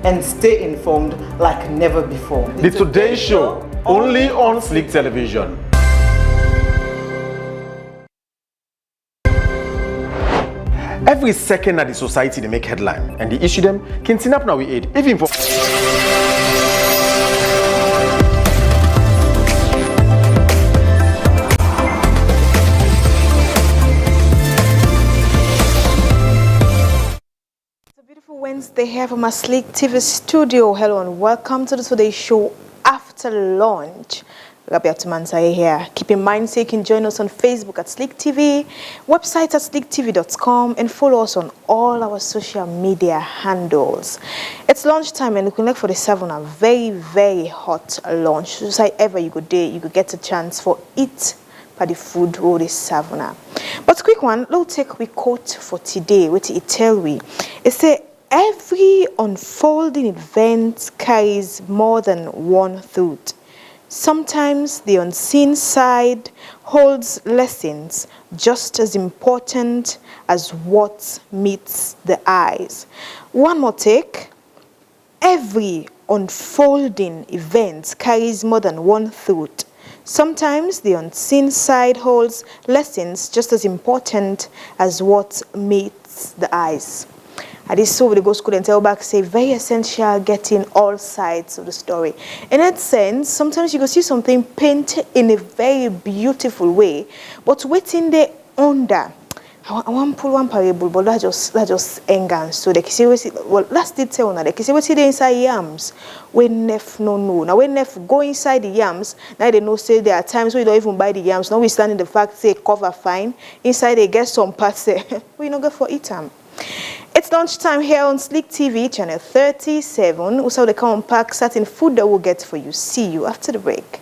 and stay informed like never before. The Today Show, only on Slick Television. Every second at the society they make headline and the issue them can turn up now we aid even for Wednesday here from our Slick TV studio. Hello and welcome to the Today Show after lunch. Rabia Tumansai here. Keep in mind so you can join us on Facebook at Slick TV, website at slicktv.com, and follow us on all our social media handles. It's lunchtime and looking like for the 7 a very, very hot lunch. So say ever you go there, you could get a chance for eat by the food or the savannah. But quick one, let's take we quote for today, which it tell we. It say every unfolding event carries more than one truth. Sometimes the unseen side holds lessons just as important as what meets the eyes. One more take. Every unfolding event carries more than one truth. Sometimes the unseen side holds lessons just as important as what meets the eyes. And this so the go school and tell back say very essential getting all sides of the story. In that sense, sometimes you go see something painted in a very beautiful way, but waiting there under. I want to pull one parable, but that just anger. So they can see well last did tell now they can see what's inside yams when nef no. Now when nef go inside the yams, now they know say there are times where you don't even buy the yams. Now we stand in the fact say cover fine. Inside they get some parts say we not go for eat them. It's lunchtime here on Slick TV, channel 37. We saw the come pack certain food that we'll get for you. See you after the break.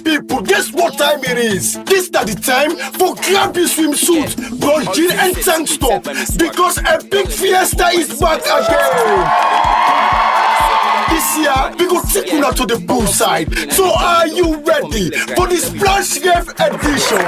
People, guess what time it is? This is the time for grab your swimsuit, bronzing and tank top because a big fiesta is back again. This year, we go take you to the poolside. So are you ready for the Splash Rev edition?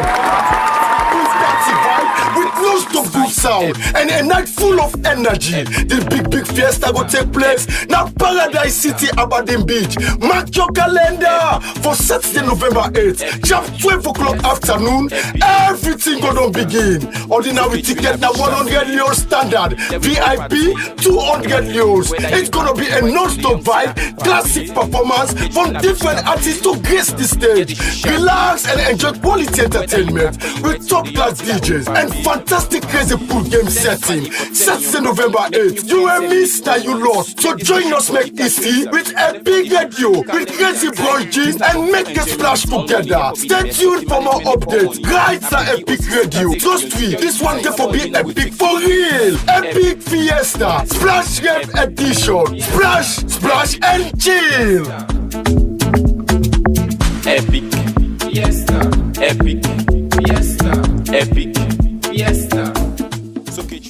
With non-stop good sound and a night full of energy. The big fiesta will take place now Paradise City, Aberdeen Beach. Mark your calendar for Saturday, November 8th. Just 12 o'clock afternoon. Everything gonna begin. Ordinary ticket now 100 euros standard. VIP 200 euros. It's gonna be a non-stop vibe, classic performance from different artists to grace the stage. Relax and enjoy quality entertainment with top-class DJs and fantastic crazy pool game setting. Saturday, November 8th. You and me, that you lost. So join us, make easy with a big radio, with crazy bronzing and make a splash together. Stay tuned for more updates. Right at Epic Radio. Trust me, this one get for be epic for real. Epic Fiesta, Splash Rev edition. Splash and chill. Epic Fiesta, Epic Fiesta, Epic Fiesta. So get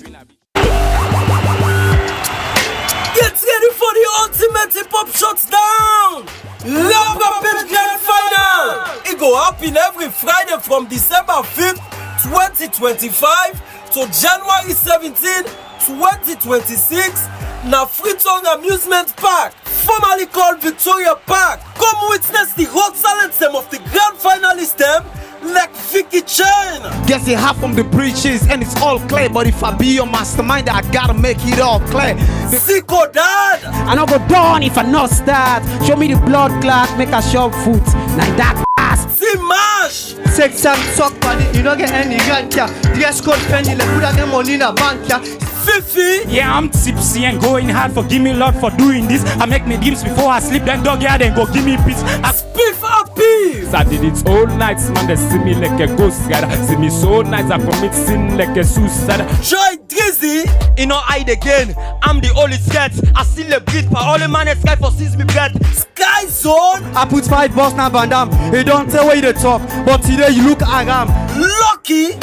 ready for the ultimate hip-hop shutdown! Love Up Grand Final! It go happen every Friday from December 5th, 2025 to January 17th, 2026. Na Freetown Amusement Park, formerly called Victoria Park. Come witness the hot talents of the grand finalists them like Vicky Chain. Guess it half from the breaches and it's all clear. But if I be your mastermind, I gotta make it all clear. Sicko Dad, I no go down if I not start. Show me the blood clot, make a shop foot. Like that ass. See Mash. Sex and talk buddy, you don't get any grant ya. Dress code penny, like put that money in a bank ya. Fifi. Yeah, I'm tipsy and going hard. Forgive me, Lord, for doing this. I make me dreams before I sleep. Then dog yeah, then go give me peace. Spiff Happy. believe. I did it all nights, man, they see me like a ghost rider. See me so nice, I commit sin like a suicide. Joy Drizzy. You know, hide again. I'm the only scat. I still a breathe, but all the man sky for sees me breath. Sky Zone. I put 5 boss now, Van Damme. You don't tell where you talk, but today you look aram. Lucky.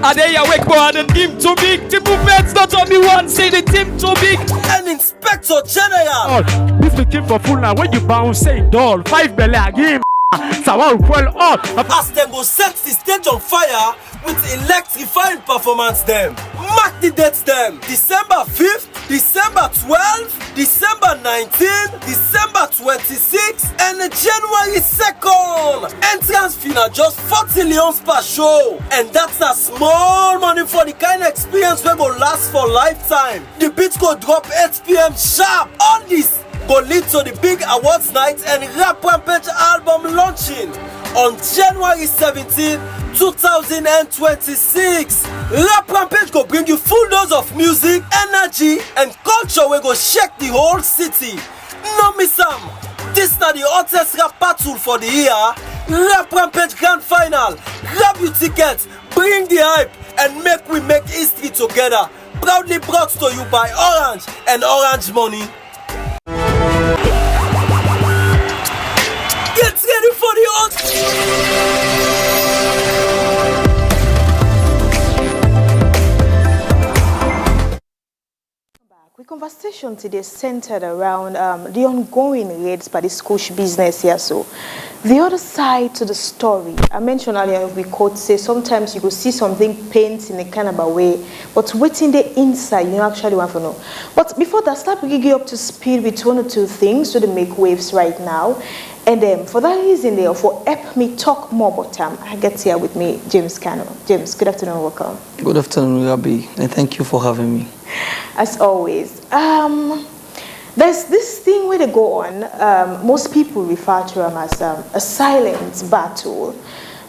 I day awake, boy, the team too big. The movements not on me one, say the team too big. And Inspector General. Oh, this became for full now. When you bounce, say doll. 5 belly again. So I will well up. As them go set the stage on fire with electrifying performance them. Mark the dates them. December 5th, December 12th, December 19th, December 26th, and January 2nd. Entrance fee na just 40 leons per show. And that's a small money for the kind of experience we go last for lifetime. The beat go drop 8 p.m. sharp. All this go lead to the big awards night and Rap Rampage album launching on January 17, 2026. Rap Rampage go bring you full dose of music, energy, and culture we go shake the whole city. No miss am. This na the hottest rap battle for the year. Rap Rampage Grand Final. Grab your tickets, bring the hype, and make history together. Proudly brought to you by Orange and Orange Money. Get ready for the The conversation today centered around the ongoing raids by the Scotch business here. So, the other side to the story, I mentioned earlier, we could say sometimes you could see something paint in a kind of a way, but waiting the inside, you actually want to know. But before that, start bringing you up to speed with one or two things to make waves right now. And for that reason, for help me talk more about I get here with me, James Kano. James, good afternoon, welcome. Good afternoon, Rabbi, and thank you for having me. As always, there's this thing where they go on, most people refer to them as a silent battle.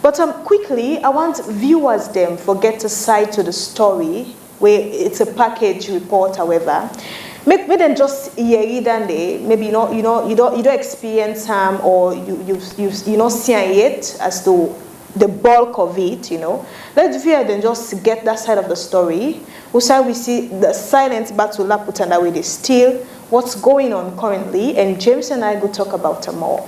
But quickly, I want viewers them forget to side to the story, where it's a package report, however. Make them just hear it and maybe you don't experience harm or you not see it as to the bulk of it, Let's fear then just get that side of the story. Also, we see the silent battle put under way they still what's going on currently, and James and I will talk about it more.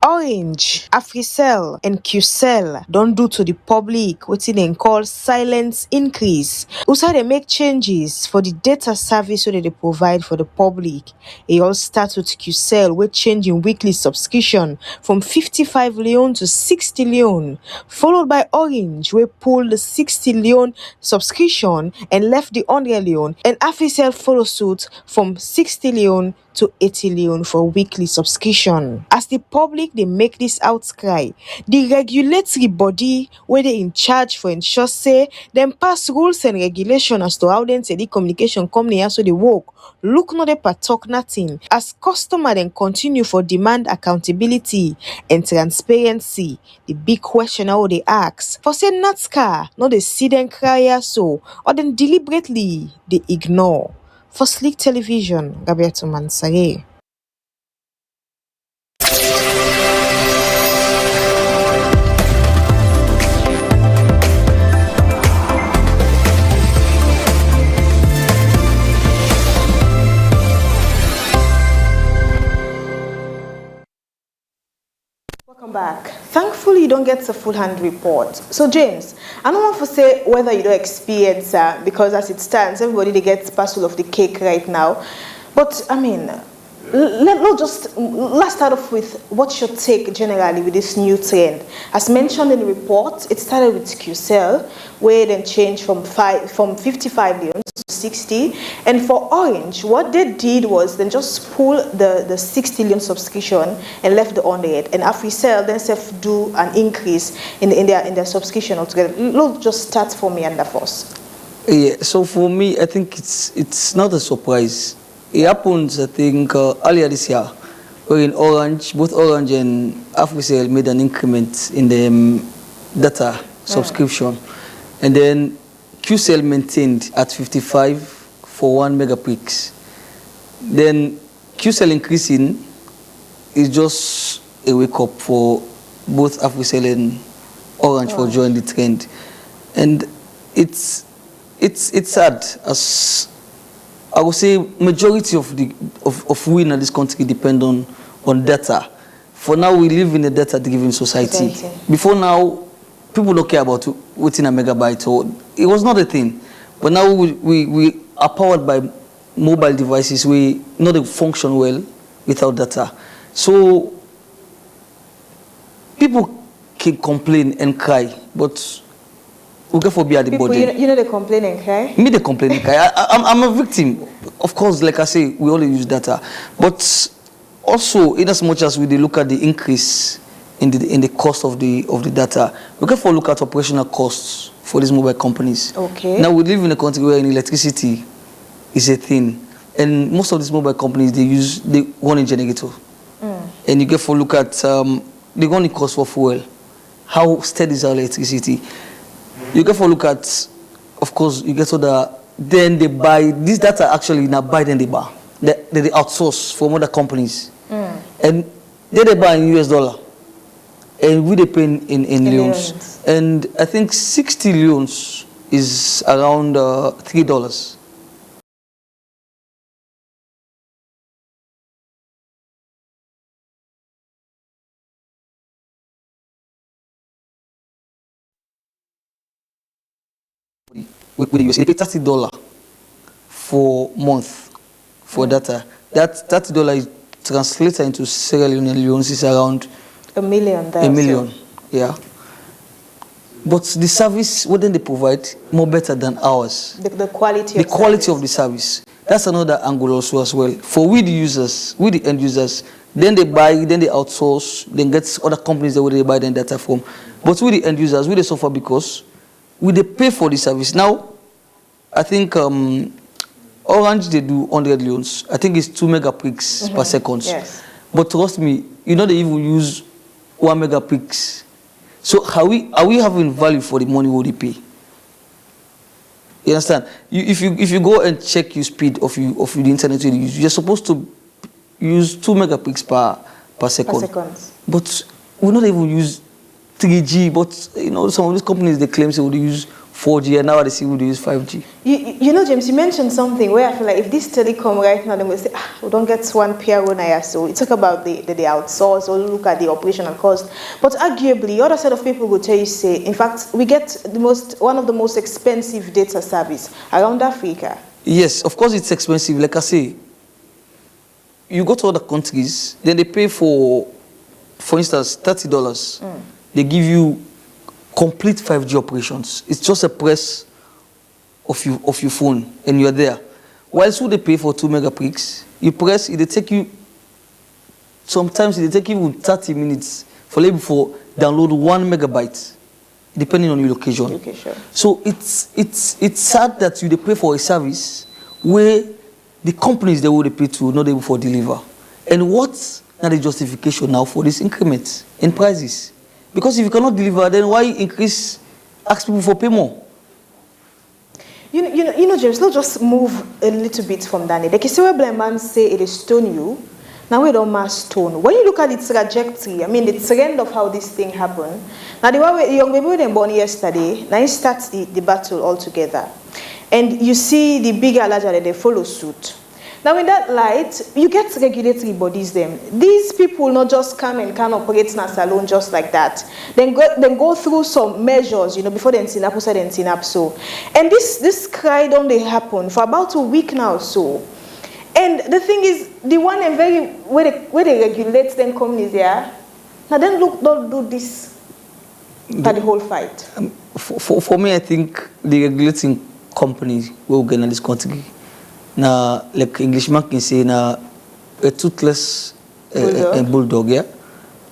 Orange, Africell, and QCell don't do to the public what they call silence increase. Also, they make changes for the data service that they provide for the public. It all starts with QCell, with changing weekly subscription from 55 leon to 60 leon, followed by Orange, we pulled the 60 leon subscription and left the 100 leon, and Africell follow suit from 60 leon to 80 leon for weekly subscription. As the public they make this outcry, the regulatory body where they in charge for ensure say them pass rules and regulation as to how then telecommunication company also they work. Look no they talk nothing. As customer then continue for demand accountability and transparency. The big question how they ask for say NATSCA, no they see them cry so or then deliberately they ignore. For Slick Television, Gabriel Mansare. Welcome back. Thankfully, you don't get the full hand report. So, James, I don't want to say whether you don't experience because as it stands, everybody they gets parcel of the cake right now. But I mean, let's start off with what's your take generally with this new trend. As mentioned in the report, it started with QCell, where it then changed from 55 leon to 60. And for Orange, what they did was then just pull the 60 leon subscription and left the 100. And Africell then do an increase in their subscription altogether. Let's just start for me and the first. Yeah, so for me, I think it's not a surprise. It happens, I think, earlier this year, where in Orange, both Orange and Africell made an increment in the data subscription. And then QCell maintained at 55 for 1 megapix. Then QCell increasing just a wake up for both Africell and Orange for joining the trend, and it's sad, as I would say majority of we in this country depend on data. For now, we live in a data-driven society. Before now, people don't care about within a megabyte, or it was not a thing. But now we are powered by mobile devices. We know they function well without data. So people can complain and cry, but we go for be at the body. You know they complain and cry? Me they complain and cry. I'm a victim. Of course, like I say, we only use data. But also, in as much as we look at the increase in the cost of the data, we can look at operational costs for these mobile companies. Okay. Now we live in a country where electricity is a thing, and most of these mobile companies they run a generator, and you get for look at the only cost for fuel, how steady is our electricity. You get for look at, of course, you get so that then they buy this data actually now buy then they buy they outsource from other companies. And they buy in US dollar, and we they pay in leons. And I think 60 leons is around $3. With the US, they pay $30 for month for data. That $30 is translated into Sierra Leonean leons is around $1 million. $1 million, yeah. But the service, what then they provide, more better than ours. The quality. The quality of the service. That's another angle also as well. For we the users, we the end users, then they buy, then they outsource, then get other companies that they buy their data from. But we the end users, we they suffer because we they pay for the service. Now, I think Orange, they do 100 leons. I think it's 2 megapixels per second. Yes. But trust me, you know they even use 1 megapixel. So are we having value for the money we pay? You understand? If you go and check your speed of the internet you use, you're supposed to use 2 megapixels per second. But we not even use 3G. But you know some of these companies they claim they would use 4G, and now they see we use 5G. You know, James, you mentioned something where I feel like if this telecom right now, then we say, we don't get one PRO now, so you talk about the outsource or look at the operational cost. But arguably, the other set of people will tell you, say, in fact, we get one of the most expensive data service around Africa. Yes, of course it's expensive. Like I say, you go to other countries, then they pay for instance, $30. They give you complete 5G operations. It's just a press of your phone and you're there. Whilst they pay for 2 megapixels, you press, it take you, sometimes it take you 30 minutes for download 1 megabyte, depending on your location. So it's sad that you pay for a service where the companies they will pay to not able to deliver. And what's not the justification now for this increment in prices? Because if you cannot deliver, then why ask people for pay more? You know, James, let's just move a little bit from that. Like you see where blind man say it is stone you, now we don't mass stone. When you look at its trajectory, I mean the trend of how this thing happened. Now the young baby were born yesterday, now it starts the battle altogether. And you see the bigger, larger, they follow suit. Now in that light, you get regulatory bodies them. These people not just come and can operate in a salon just like that. Then go through some measures, you know, before they synap so. And this cry don't they happen for about a week now so. And the thing is, the one and very where they regulate them companies there. Now then don't do this for the whole fight. For me, I think the regulating companies will get in this country. Now, like Englishman can say, a toothless bulldog, yeah?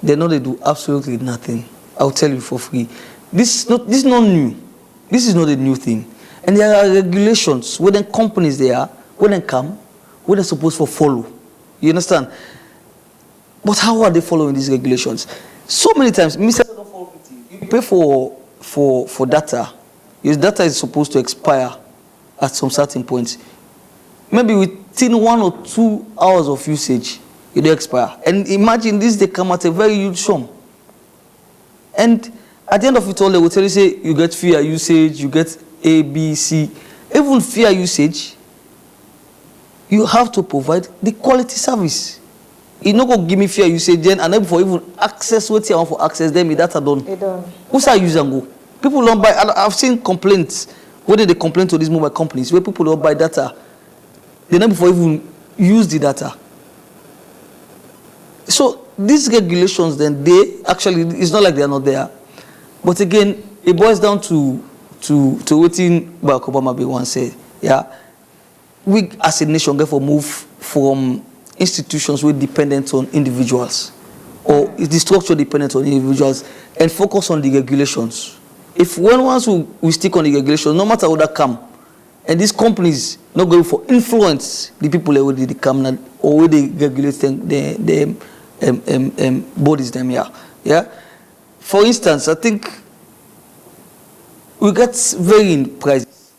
They know they do absolutely nothing. I'll tell you for free. This is not new. This is not a new thing. And there are regulations where the companies they are, when they come, where they're supposed to follow. You understand? But how are they following these regulations? So many times, you pay for data. Your data is supposed to expire at some certain point. Maybe within 1 or 2 hours of usage, you do expire. And imagine this, they come at a very huge sum. And at the end of it all, they will tell you, say, you get fair usage, you get A, B, C. Even fair usage, you have to provide the quality service. You not go give me fair usage then, and then before even access what you want for access, then me data done. Who's our user go? People don't buy. I've seen complaints, whether they complain to these mobile companies, where people don't buy data, they not before even use the data. So these regulations, then they actually, it's not like they are not there, but again, it boils down to what Barack Obama be once said. Yeah, we as a nation therefore move from institutions we're dependent on individuals, or is the structure dependent on individuals, and focus on the regulations. If once we stick on the regulations, no matter what that come, and these companies not going for influence the people that they come or where they regulate the bodies them here. Yeah. For instance, I think we get varying prices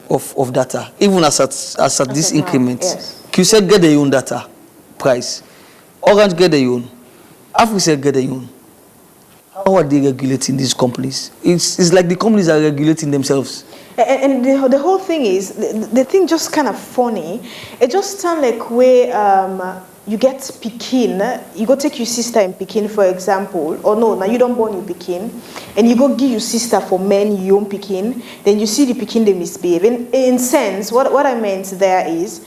of data, even as at this increment. Yes. QCell get their own data price. Orange get their own. AfriCell get their own. How are they regulating these companies? It's like the companies are regulating themselves. And the whole thing is, the thing just kind of funny. It just sounds like where you get Pekin, you go take your sister in Pekin, for example, or no, now you don't born in Pekin, and you go give your sister for men, you own Pekin, then you see the Pekin they misbehave. In sense, what I meant there is,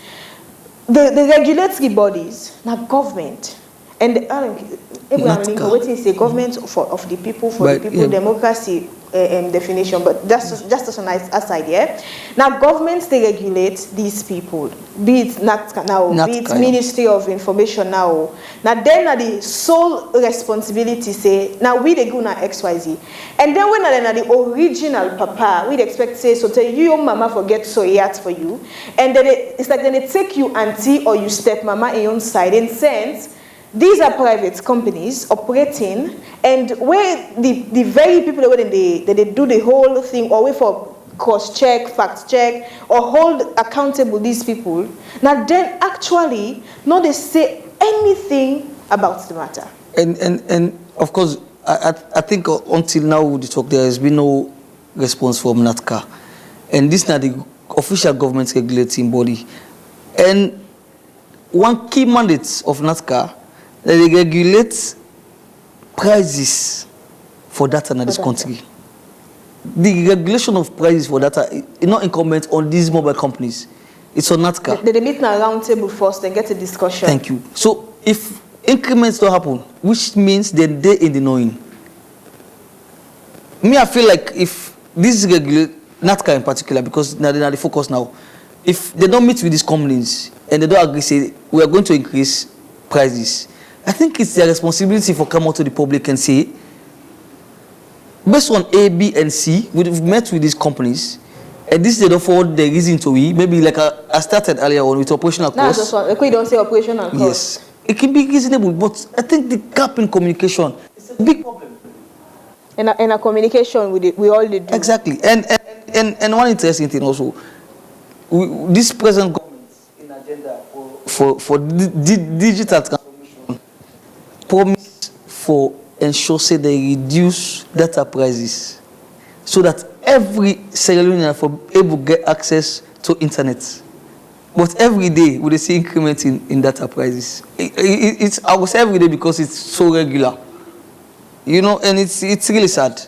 the regulatory bodies, not government, and everyone what is the government of the people, for the people, democracy definition, but that's just a nice aside, yeah. Now governments, they regulate these people, be it NATCA now, be it Ministry of Information now. Now then the sole responsibility say, now we they go na XYZ. And then when the original papa, we'd expect say, so tell you your mama forget so yet for you. And then it's like then they take you auntie or you step mama in your own side. In sense, these are private companies operating, and where the very people that they do the whole thing, or wait for cross-check, fact-check, or hold accountable these people, now then actually not they say anything about the matter. And of course, I think until now we talk, there has been no response from NATCA. And this is not the official government regulating body. And one key mandate of NATCA, that they regulate prices for data in this country. The regulation of prices for data is not incumbent on these mobile companies. It's on NATCA. They meet in a round table first and get a discussion. Thank you. So if increments don't happen, which means they're in the knowing. I feel like if this regulate NATCA in particular, because they're the focus now, if they don't meet with these companies and they don't agree, say we are going to increase prices, I think it's their responsibility for come out to the public and say, based on A, B, and C, we've met with these companies, and this they don't forward the reason to we. Maybe like I started earlier on with operational costs. No, we don't say operational costs. Yes, it can be reasonable, but I think the gap in communication is a big problem. And a communication we all do. Exactly, and one interesting thing also, this present government in agenda for digital transformation promise for ensure say they reduce data prices so that every cellular for able to get access to internet. But every day we see increment in data prices. It's I would say every day because it's so regular. You know, and it's really sad.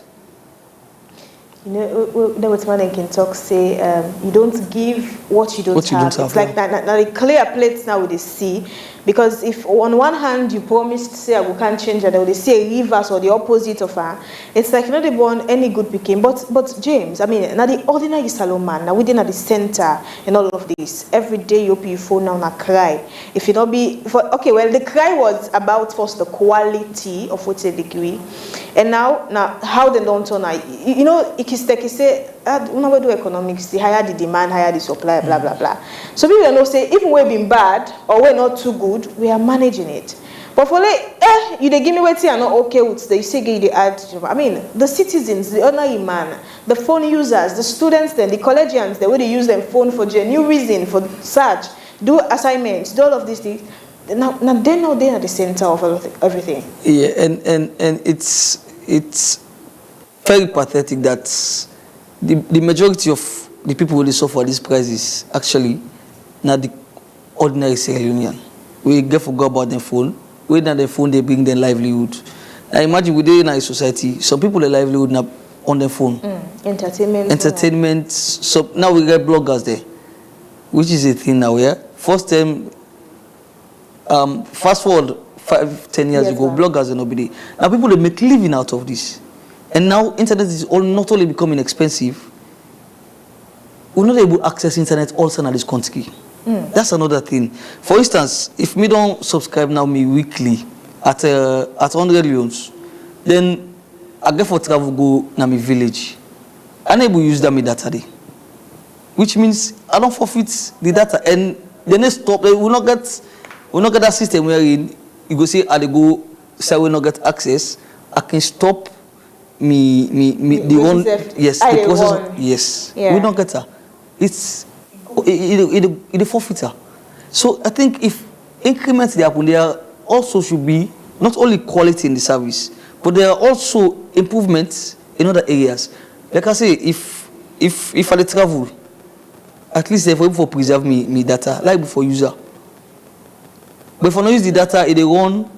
You know what man can talk say, you don't give what you don't have. It's like now the clear plates now with the sea. Because if on one hand you promised say we can't change it, or they say reverse or the opposite of her, it's like not born any good picking. But James, I mean, now the ordinary salon man, now within at the center and all of this, every day you open your phone now and cry. If it not be okay, well the cry was about first the quality of what they degree, and now how they don't turn. You know, it say when we do economics, the higher the demand, higher the supply, blah blah blah. So people don't say even we've been bad or we're not too good, we are managing it. But for like, you they give me what you are not okay with, they say they add. I mean, the citizens, the ordinary man, the phone users, the students, then the collegians, the way they use their phone for genuine reason, for search, do assignments, do all of these things. now they're not there at the center of everything. Yeah, and it's very pathetic that the majority of the people who suffer these prices actually not the ordinary Sierra Leonean. We get forgot about their phone. When on the phone they bring their livelihood. Now imagine within our society, some people their livelihood now on their phone. Entertainment. So now we get bloggers there, which is a thing now. Yeah, first time. Fast forward 5-10 years ago, bloggers and nobody. Now people they make living out of this, and now internet is not only becoming expensive. We're not able to access internet also in this country. That's another thing. For instance, if me don't subscribe now me weekly at 100 loans, then I get for travel go na my village. I able use that me data day, which means I don't forfeit the data, and the next stop we will not get that system where you go say I go say we not get access. I can stop me the one yes the process yes we don't get that. It's a forfeiter. So I think if increments they happen, there also should be not only quality in the service, but there are also improvements in other areas. Like I say, if I travel, at least they for preserve me data, like for user. But if I don't use the data, it they run,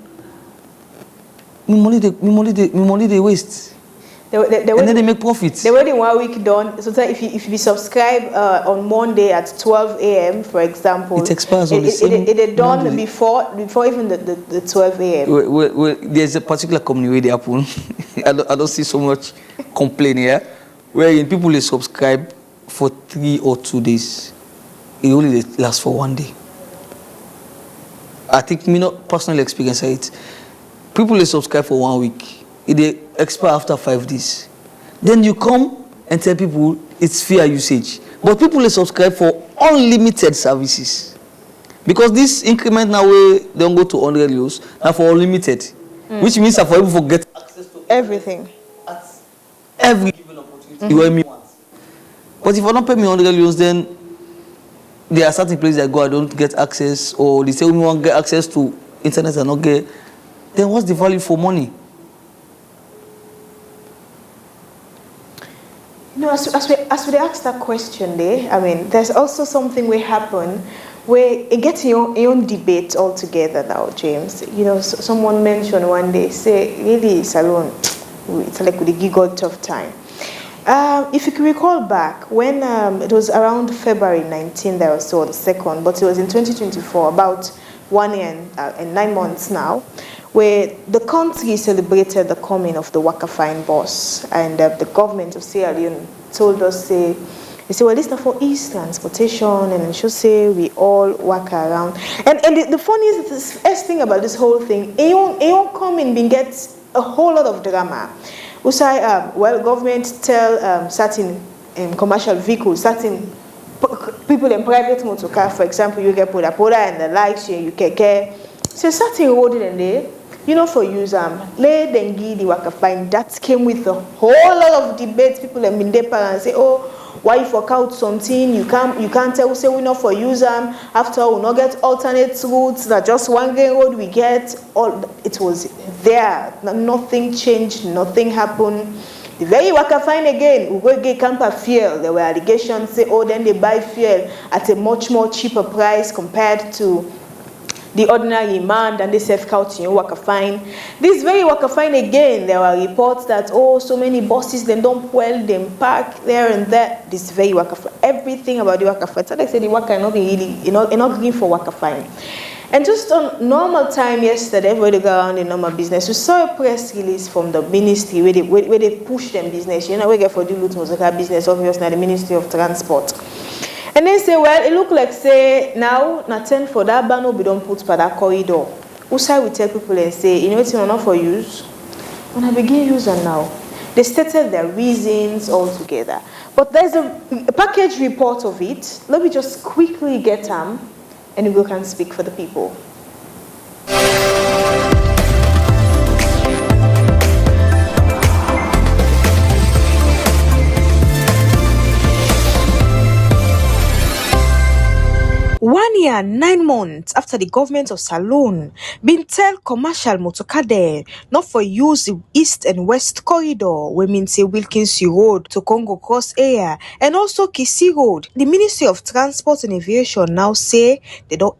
me money they waste. And then they make profits. The way the 1 week done, so if you subscribe on Monday at 12 a.m., for example, it expires on the same It is done before even the 12 a.m. Well, there's a particular company where they happen. I don't see so much complaint here, where people they subscribe for 3 or 2 days. It only lasts for 1 day. I think me not personally experience it. People they subscribe for 1 week. It expire after 5 days. Then you come and tell people it's fair usage. But people they subscribe for unlimited services. Because this increment now we don't go to 100 euros, now for unlimited. Which means that for people to get access to everything. At every given opportunity. You me once. But if I don't pay me 100 euros, then there are certain places I go I don't get access, or they say we want to get access to internet and not get. Then what's the value for money? No, as we ask that question there, I mean, there's also something will happen where it gets your own debate altogether now, James. You know, someone mentioned one day, say, really, Salon, it's like with a giggle tough time. If you can recall back, when it was around February 19th or so, the 2nd, but it was in 2024, about 1 year and 9 months now, where the country celebrated the coming of the Waka Fine boss, and the government of Sierra Leone told us, they say, well, this is for ease transportation, and it should say we all walk around. And the funniest thing about this whole thing, Aeon coming being gets a whole lot of drama. We say, well, government tell certain commercial vehicles, certain people in private motor car, for example, you get Poda and the likes, you keke. So certain road in there, you know, for use lay dengue the Waka Fine, that came with a whole lot of debates. People have been there and say, oh, why you fork out something? You can't tell, say we not for use after all, we not get alternate routes, that just one grain road we get. All it was there. Nothing changed, nothing happened. The very Waka Fine again, we go get camper fuel. There were allegations say, oh, then they buy fuel at a much more cheaper price compared to the ordinary man, and they self-count in Waka Fine. This very Waka Fine again, there were reports that, oh, so many buses, they don't fuel, they park there and there. This very Waka Fine, everything about the Waka Fine. So they say the Waka not really, not green for Waka Fine. And just on normal time yesterday, everybody go around in normal business, we saw a press release from the ministry where they push them business. You know, we get for the Lut Mozaka business, obviously, the Ministry of Transport. And then say, well, it look like, say, now, nothing for that ban will be done put for that corridor. Usai we tell people and say, you know, it's not for use. When I begin using now, they stated their reasons altogether. But there's a package report of it. Let me just quickly get them, and we can speak for the people. year and 9 months after the government of Salone been tell commercial motorcade not for use the east and west corridor, we mean say Wilkinson Road to Congo Cross area and also Kisi Road. The Ministry of Transport and Aviation now say they don't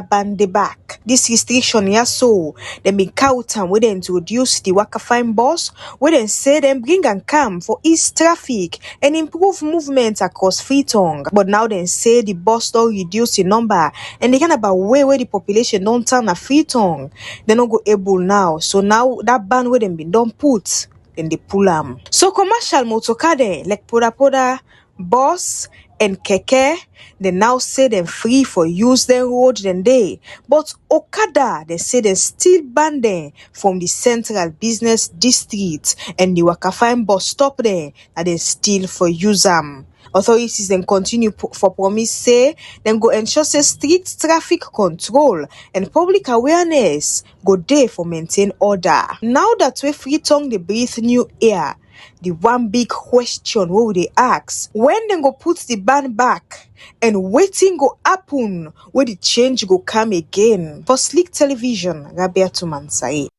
ban the back. This restriction here so they been count where they introduce the Wakafine bus, where they say them bring and come for ease traffic and improve movement across Freetown. But now they say the bus don't reduce the number and they can about where the population don't turn a Freetown. They don't go able now. So now that ban where them been done put, then they pull them. So commercial motorcade like Poda bus and keke, they now say them free for use them road then day. But Okada, they say they still ban them from the central business district and the Wakafine bus stop there and they still for use them. Authorities then continue for promise say them go ensure say strict traffic control and public awareness go there for maintain order. Now that we Freetown they breathe new air, the one big question what would they ask when they go put the ban back and waiting go happen where the change go come again. For Slick Television, Rabia Tumansai.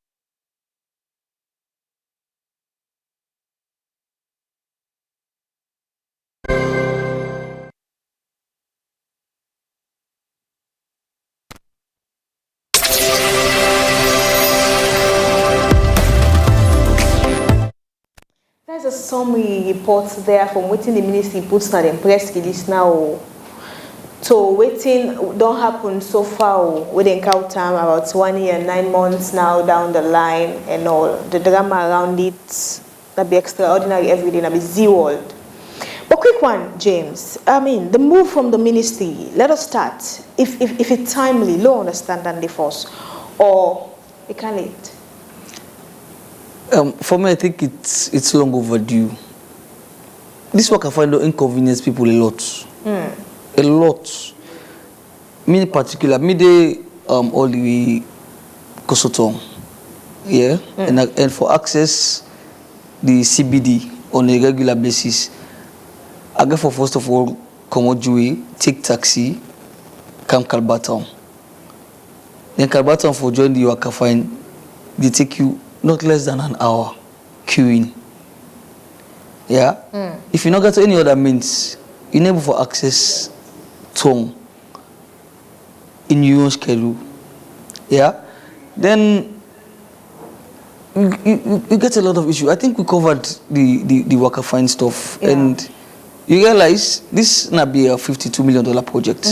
There's a summary report there from waiting the ministry puts now the press release now. So waiting don't happen so far. We didn't count time about 1 year and 9 months now down the line and all the drama around it. That be extraordinary every day. That be zeroed. But quick one, James. I mean the move from the ministry. Let us start. If it's timely, low understand than the force, or it can late. For me, I think it's long overdue. This work I find inconvenience people a lot. A lot. Me in particular, me they all the way Kosotong. Yeah. And for access the CBD on a regular basis, I go for first of all come out Jui, take taxi, come Kalbatown. Then Kalbatown for join the Wakafine, they take you not less than an hour queuing. Yeah? If you not get to any other means, you're able for access Tong in your own schedule. Yeah? Then you get a lot of issues. I think we covered the Wakafine stuff. Yeah. And you realize this not be a $52 million project.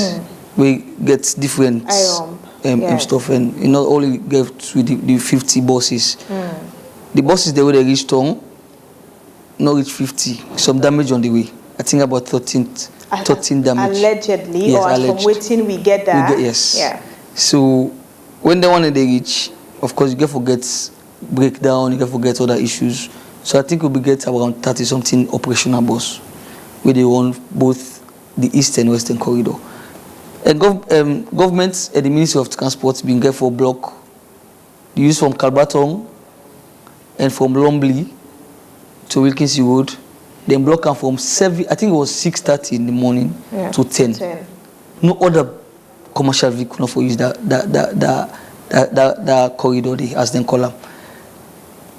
We get different stuff, and you not only get with the 50 buses. The buses they will reach Tong, not reach 50. Some damage on the way. I think about 13 damage. Allegedly, yes, or alleged. From waiting we get that. Yes. Yeah. So when they want to reach, of course you get forget breakdown, you get forget other issues. So I think we'll get around 30 something operational bus where they run both the east and western corridor. And government and the Ministry of Transport been get for block the use from Kalbatong and from Lombly to Wilkinson Road. Then block them from 7, I think it was 6:30 in the morning to 10. No other commercial vehicle not for use that corridor they, as they call them.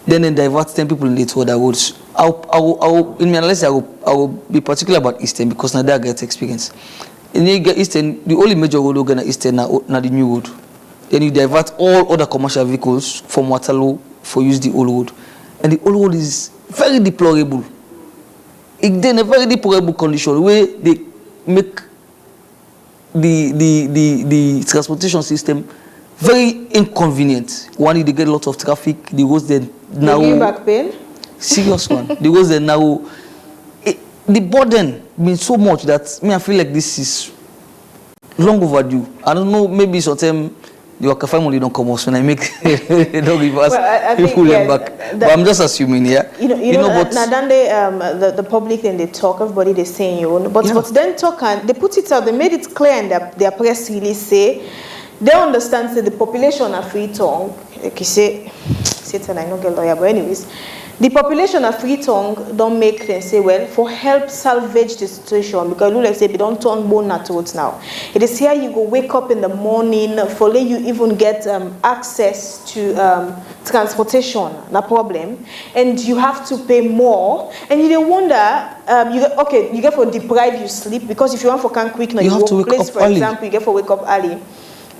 Then they divert 10 people in to other roads. In my analysis, I will be particular about Eastern because now they get experience. In the Eastern, the only major road we're gonna Eastern now the new road. Then you divert all other commercial vehicles from Waterloo for use the old road, and the old road is very deplorable. It's in a very deplorable condition where they make the transportation system very inconvenient. One, they get a lot of traffic. The roads then now back pain. Serious one. The roads then now the burden means so much that I feel like this is long overdue. I don't know, maybe sometime the Wakafine money don't come out when I make don't give us people back. But I'm just assuming, yeah. You know, but now then the public then they talk, everybody they saying but then talk and they put it out, they made it clear in their press release say they understand that the population of Freetown, like you say, I don't get lawyer, but anyways, The population of Freetown don't make them say, well, for help salvage the situation, because look like say they don't turn bone at towards now. It is here you go wake up in the morning, for let you even get access to transportation, no problem, and you have to pay more, and you don't wonder, you get for deprive you sleep, because if you want for can quick now, you have to wake place, up for early. example, you get for wake up early,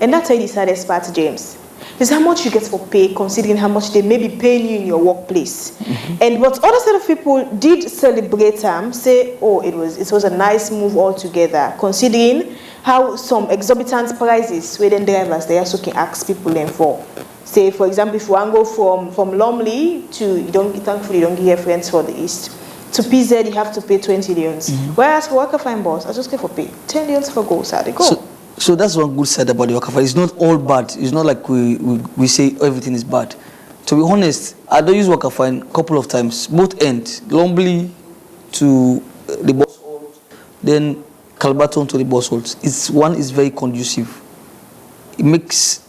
and that's how you decided part, James. Is how much you get for pay, considering how much they may be paying you in your workplace. And what other set of people did celebrate say, oh, it was a nice move altogether, considering how some exorbitant prices where then drivers they also can ask people then for. Say, for example, if you want to go from Lumley to, thankfully you don't get friends for the East, to PZ you have to pay 20 leons. Whereas for Waka Fine Boss, I just get for pay 10 leons for go, so they go. So that's one good side about the Waka Fine. It's not all bad. It's not like we say everything is bad. To be honest, I don't use Waka Fine a couple of times. Both ends, Lumley to the boss hold, then Calbaton to the boss holds. One is very conducive. It makes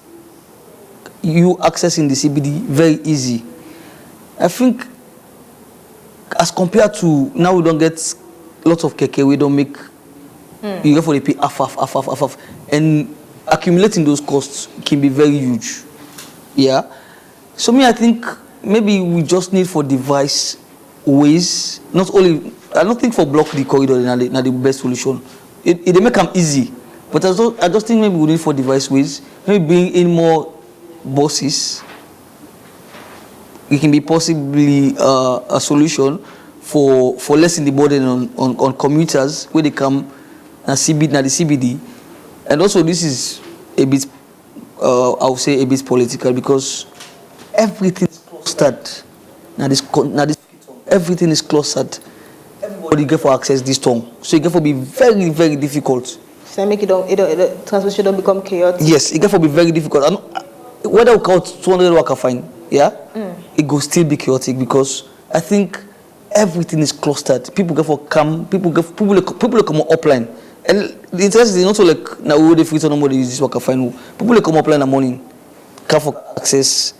you accessing the CBD very easy. I think as compared to now, we don't get lots of keke, we don't make you have to pay half, and accumulating those costs can be very huge. Yeah. So me, I think maybe we just need for device ways. Not only, I don't think for block the corridor not the best solution. It make them easy, but I just think maybe we need for device ways. Maybe bring in more buses. It can be possibly a solution for lessen the burden on commuters where they come. The CBD, and also this is a bit, I would say a bit political, because everything is clustered. Everything is clustered. Everybody get for access this tongue, so it get for be very, very difficult. So make it transmission don't become chaotic. Yes, it get for be very difficult. And whether we count 200 Waka Fine, it will still be chaotic, because I think everything is clustered. People get for come. People come upline. And the interest is not so like now we the free to nobody use this Waka Fine. People come up in the morning, come for access,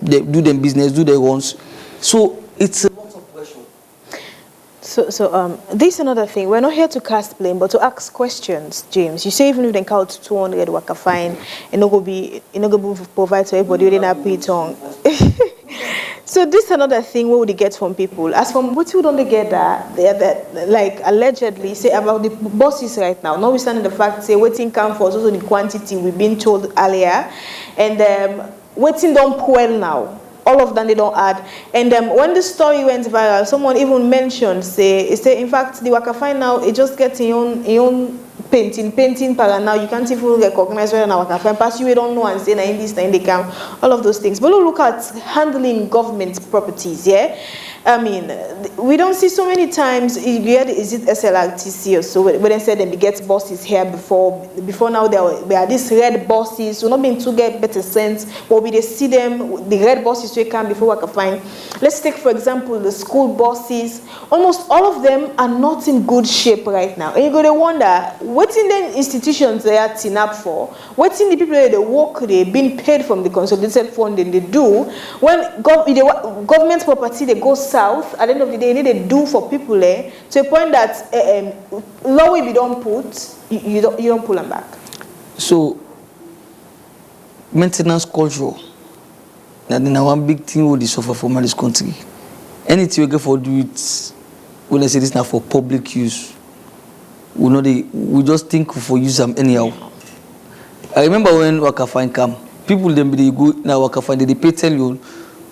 they do them business, do their ones. So it's a lot of pressure. So this is another thing. We're not here to cast blame, but to ask questions, James. You say even if they count 200 Waka Fine, it not go be provide to everybody within a P-tongue. So this is another thing what would they get from people. As from what you don't get that like allegedly say about the buses right now. Notwithstanding the fact say waiting count for also the quantity we've been told earlier, and waiting don't well now. All of them they don't add. And when the story went viral, someone even mentioned say in fact the Waka Fine now it just gets your own painting para now you can't even recognize whether now Waka Fine pass you don't know and say na in this na in the camp, all of those things. But look at handling government properties, yeah. I mean, we don't see so many times. Is it SLRTC or so? When they said they get buses here before now there are these red buses. So not being to get better sense, but we they see them the red buses we come before Waka Fine. Let's take for example the school buses. Almost all of them are not in good shape right now, and you go to wonder what in the institutions they are tin up for. What in the people that they work they being paid from the consolidated funding they do when government property they go south, at the end of the day, they need to do for people to a point that law will be don't put, you don't pull them back. So, maintenance culture, that's one big thing we suffer from in this country. Anything we get for do it, when I say this now for public use, we just think for use them anyhow. I remember when Waka Fine come, people they go now Waka Fine they pay 10 you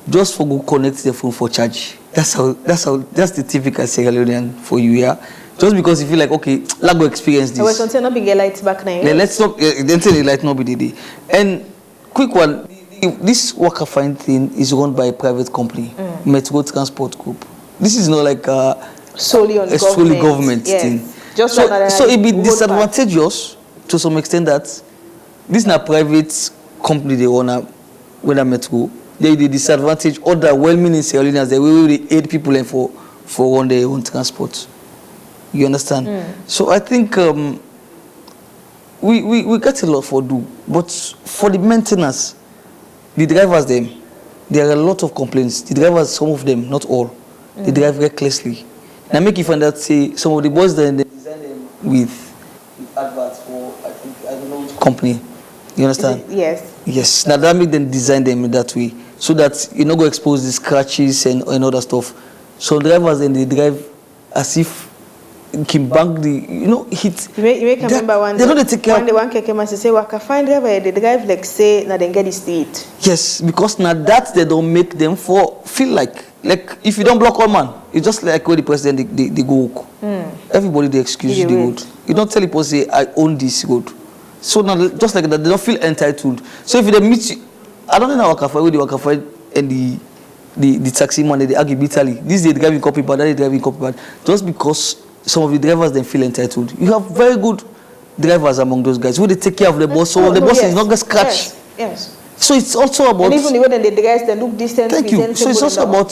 just for go connect their phone for charge. That's the typical Sierra Leonean for you, yeah. Just because you feel like okay, let's go experience this. We're going to be get lights back now. Let's not then tell the light not be the day. And quick one, this Waka Fine thing is run by a private company, Metro Transport Group. This is not like solely government thing. Just so it be disadvantageous to some extent that this is not a private company they run when a Metro. They disadvantage other well-meaning Sierra Leoneans. They will aid people for run their own transport. You understand? So I think we get a lot for do, but for the maintenance, the drivers them, there are a lot of complaints. The drivers, some of them, not all, they drive recklessly. And I make you find out, say, some of the boys that they design them with adverts for, I don't know which company. You understand? Yes. Yes. Now that make them design them in that way, so that you not go expose the scratches and other stuff. So drivers then they drive as if can bank the hit. You make remember one. They don't take care. One day one keke man say, "Waka find driver they drive like say na then get the street." Yes, because now that they don't make them feel like if you don't block all man, it's just like where the president they go. Everybody they excuse the road. You don't tell people say I own this road. So now just like that they don't feel entitled. So if they meet you, I don't know how Waka find the Waka find and the taxi man they argue bitterly. This they driving copy bad, that they driving copy bad. Just because some of the drivers then feel entitled. You have very good drivers among those guys who they take care of the boss. So the boss is not get scratched. Yes. So it's also about. And even the way that they dress, they look distant. Thank you. So it's also about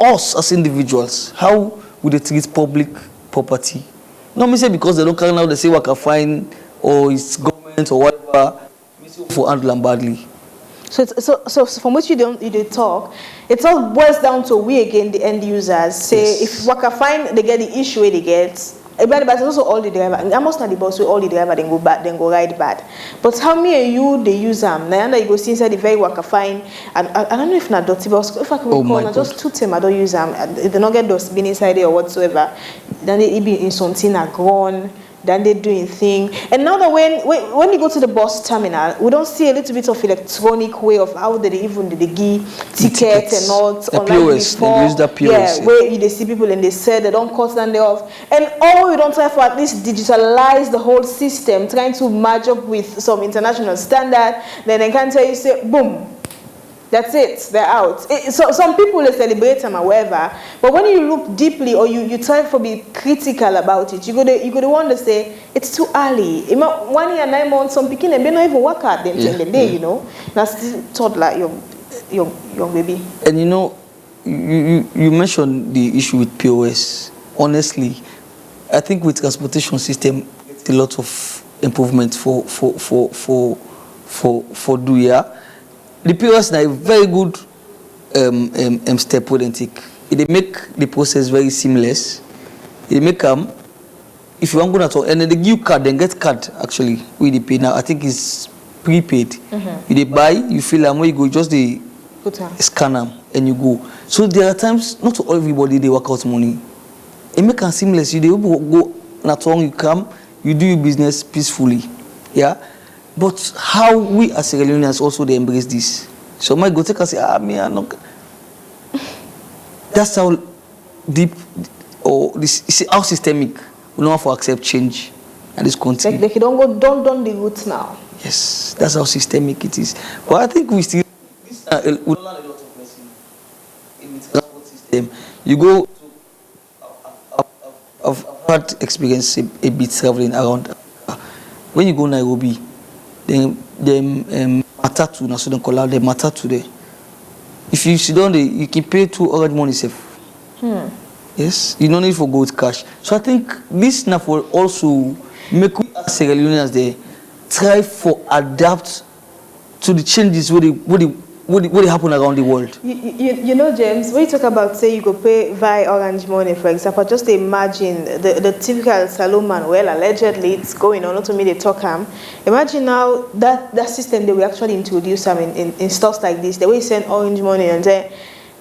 us as individuals. How would they treat public property? Not me say because they don't carry out they say Waka fine or it's government or whatever. For handle them badly. So from which you talk, it all boils down to we again, the end users. Say if Waka fine, they get the issue where they get. But it's also all the driver. I must not the boss with all the driver then go bad, then go ride bad. But how many of you they use them? Now you go see inside the very Waka fine, and I don't know if not dirty, but if I can recall, just 2 times I don't use them. They don't get those bin inside there or whatsoever. Then they be in something are gone. Then they're doing thing. And now that when you go to the bus terminal, we don't see a little bit of electronic way of how they even the give tickets and all the POS. They use the POS. Yeah, where they see people and they say they don't cut them off. And all we don't try for at least digitalize the whole system, trying to match up with some international standard. Then they can tell you say boom. That's it, they're out. So some people they celebrate them or whatever, but when you look deeply or you try to be critical about it, you go to want to say it's too early. 1 year 9 months, some people they may not even work out them in the day, you know. That's still taught like young baby. And you mentioned the issue with POS. Honestly, I think with transportation system, it's a lot of improvement for do. The POS is a very good step we take. It make the process very seamless. It make if you want to go to and then they give you card, then get card actually with the pay now. I think it's prepaid. You buy, you fill where you go, just the scan them and you go. So there are times not to everybody they work out money. It make it seamless. You go not long you come, you do your business peacefully. Yeah. But how we as Sierra Leoneans also they embrace this. So my go take and say, me I'm not. That's how deep or this is how systemic we don't have to accept change and this country. Like you don't the roots now. Yes, that's how systemic it is. But I think we still we learn a lot of lessons in the transport system. You go to I've had experience a bit traveling around. When you go Nairobi, then matatu na so dem call out the matatu there. If you sit down there, you can pay 2 orange money safe. Yes, you don't need for go with cash. So I think this now for also make we as Sierra Leoneans they try for adapt to the changes what happen around the world. You know, James, when you talk about say you go pay via orange money, for example, just imagine the typical saloon man, well, allegedly it's going on, not to me they talk him. Imagine now that system that we actually introduce in stores like this, the way you send orange money and then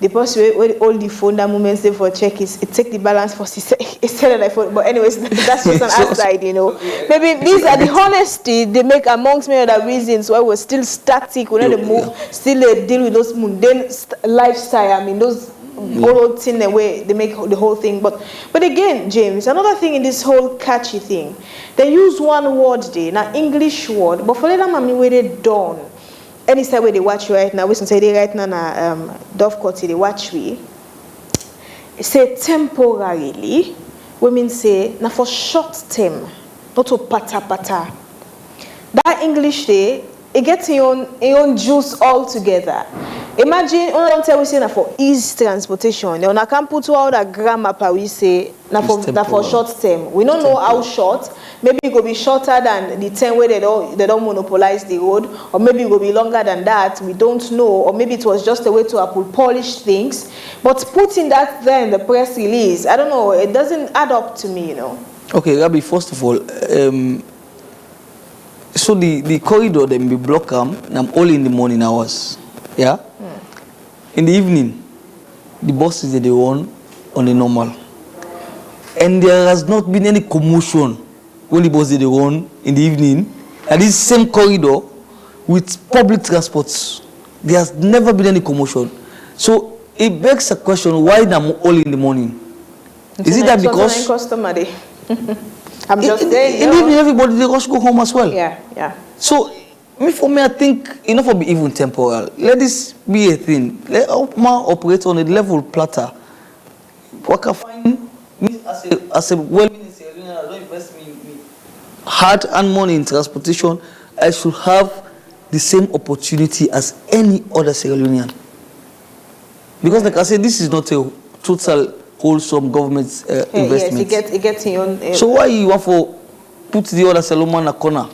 the person where all the phone that moments they for check is it take the balance for instead of the phone. But anyways, that's just an outside, you know. Maybe these are the honesty they make amongst many other reasons why we're still static, we know the move, still deal with those mundane lifestyle. I mean those old thing the way they make the whole thing. But again, James, another thing in this whole catchy thing, they use one word there, an English word, but for them I mean where they done. Any side where they watch you right now, we say they right now na Dovecourt they watch we. Say temporarily, women say na for short term, not to pata. That English day, it gets your own juice altogether. Imagine, don't tell we say na for ease transportation. They una can put all that grammar per we say na for short term. We don't know how short. Maybe it will be shorter than the term where they don't monopolize the road, or maybe it will be longer than that. We don't know, or maybe it was just a way to polish things. But putting that there in the press release, I don't know. It doesn't add up to me, Okay, Rabbi. First of all, so the corridor then be blocked only in the morning hours. Yeah. In the evening, the buses they run on the normal, and there has not been any commotion when the buses they run in the evening. And this same corridor with public transports, there has never been any commotion. So it begs a question: why now only in the morning? Is it that because customer day? I'm just saying. In the evening, everybody they rush go home as well. Yeah. So. For me, I think enough will be even temporal. Let this be a thing. Let Opma operate on a level platter. Waka find me as a well-meaning Sierra Leonean, I don't invest me hard and money in transportation. I should have the same opportunity as any other Sierra Leonean. Because, like I said, this is not a total wholesome government investment. Yes, it gets in own. So why you want to put the other Saloma in a corner?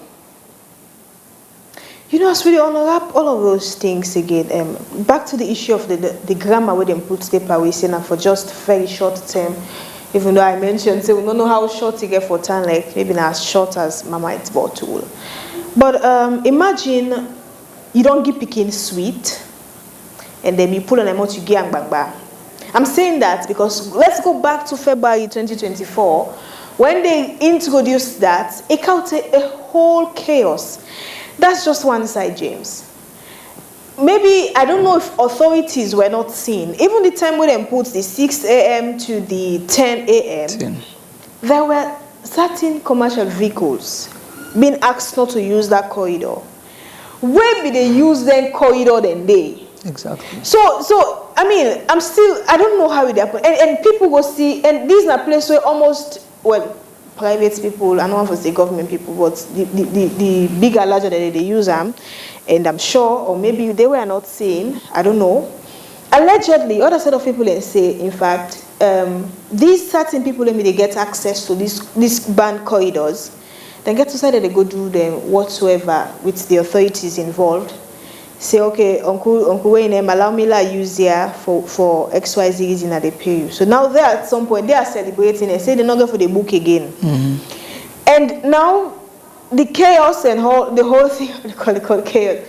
As we unwrap all of those things again, back to the issue of the grammar where they put the power saying for just very short term, even though I mentioned, we don't know how short you get for time, like maybe not as short as Mama it's bottle. But imagine you don't give picking sweet, and then you pull on them out you get bang. I'm saying that because let's go back to February 2024, when they introduced that, it caused a whole chaos. That's just one side, James. Maybe, I don't know if authorities were not seen. Even the time when they put the 6 a.m. to the 10 a.m., there were certain commercial vehicles being asked not to use that corridor. Where did they use that corridor then they? Exactly. So I mean, I don't know how it happened. And people go see, and these are places where almost, private people, I don't want to say government people, but the bigger, larger that they use them, and I'm sure, or maybe they were not seen, I don't know. Allegedly, other set of people they say, in fact, these certain people, maybe they get access to these banned corridors, then get to say that they go do them whatsoever with the authorities involved. Say, okay, Uncle Wayne, allow me to use here for XYZ reason that they pay you. So now they at some point, they are celebrating and say they're not going for the book again. Mm-hmm. And now the chaos and the whole thing, they call it chaos.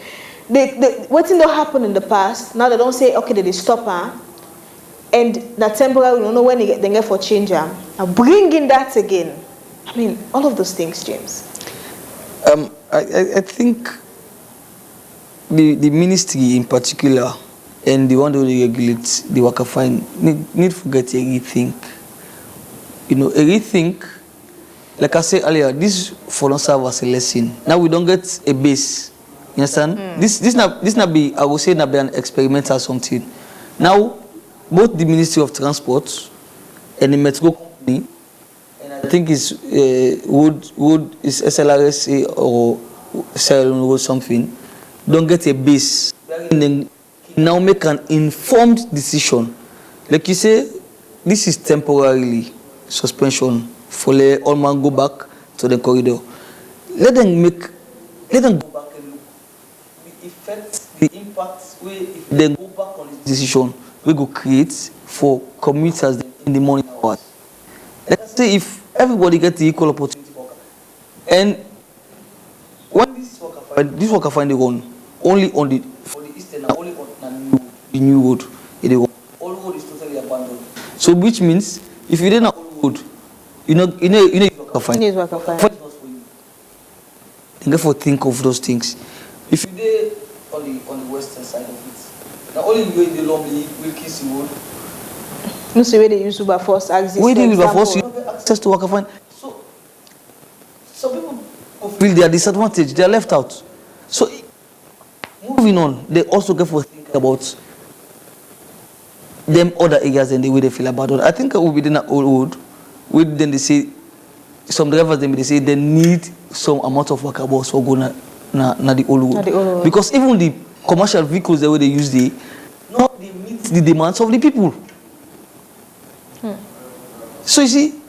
What thing that happened in the past, now they don't say, okay, they stop her. And that temporary, we don't know when they get for change her. Now bringing that again. I mean, all of those things, James. I think the ministry in particular and the one that regulates the Waka Fine need to get a rethink. A rethink, like I said earlier, this for not serve as a lesson. Now we don't get a base. You understand? This not be, I would say, not be an experiment or something. Now, both the Ministry of Transport and the Metro Company, and I think it's Wood is SLRSA or Sierra or something, don't get a base. Then now make an informed decision. Like you say, this is temporarily suspension for let all man go back to the corridor. Let them go back and look the effects, the impacts where if they go back on this decision, we go create for commuters in the morning hours. Let's say if everybody gets the equal opportunity, and when this worker find the run only on for the eastern and only on the new road, all road is totally abandoned. So which means if you didn't have all road, you know worker find. You worker find. And therefore think of those things. If you did on the western side of it, now only way the lovely will kiss you road. No see where they use Uber Force access. Where they Uber Force you have access to worker find. So some people feel they are disadvantaged, they are left out. So moving on, they also get for think about them other areas and the way they feel about it. I think it will be in that old road, where then they say some drivers they say they need some amount of worker bus for go na the old road. Because even the commercial vehicles the way they use the demands of the people. So you see,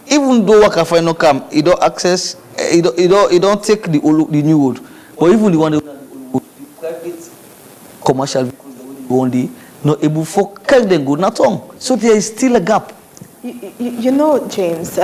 even though Waka Final come, you don't access, you don't take the new road, but even the one the private commercial vehicles only not able for carry them good not on. So there is still a gap. You know, James,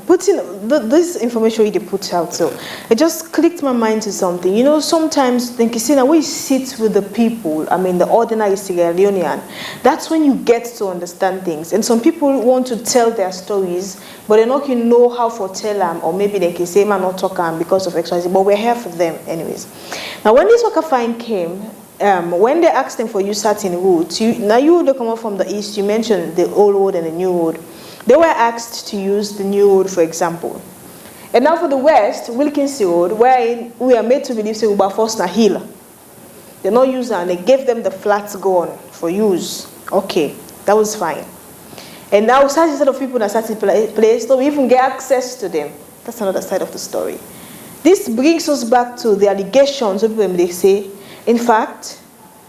putting this information you put out, so it just clicked my mind to something. You know, sometimes, think you see, now we sit with the people, I mean, the ordinary Sierra Leonean, that's when you get to understand things. And some people want to tell their stories, but they're not going to know how to tell them, or maybe they can say, man, not talk because of XYZ, but we're here for them anyways. Now, when this Waka Fine came, when they asked them for you certain routes, now you come up from the east, you mentioned the old road and the new road. They were asked to use the new road, for example. And now for the west, Wilkinson Road, where we are made to believe say Uba Force na hill. They're not using and they gave them the flats gone for use. Okay, that was fine. And now such a set of people in a certain place don't even get access to them. That's another side of the story. This brings us back to the allegations of when they say, in fact,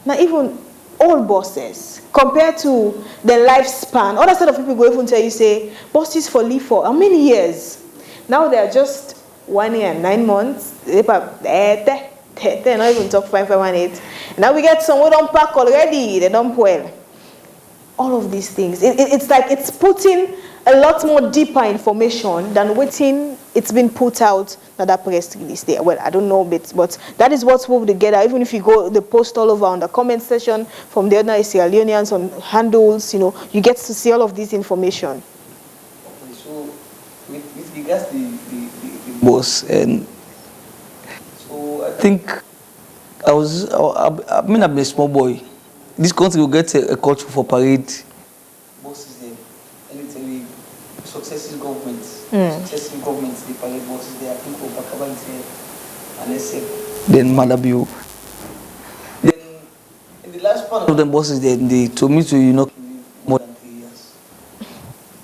not even all bosses, compared to the lifespan, other set of people go even tell you, say, bosses for live for how many years? Now they are just 1 year and 9 months. They not even talk 518. Now we get some who don't pack already, they don't well. All of these things. It's like it's putting a lot more deeper information than waiting it's been put out that press release there. Well, I don't know, but that is what's moved together. Even if you go the post all over on the comment section from the other Sierra Leoneans on handles, you know, you get to see all of this information. Okay, so with regards to the boss, and so I think I've been a small boy. This country will get a culture for parade. Bosses there, and it's a successive governments. Successive governments, the parade bosses there. I think of Bakaba here, and then Malabio. Then in the last part of the bosses there, they told me to more than 3 years.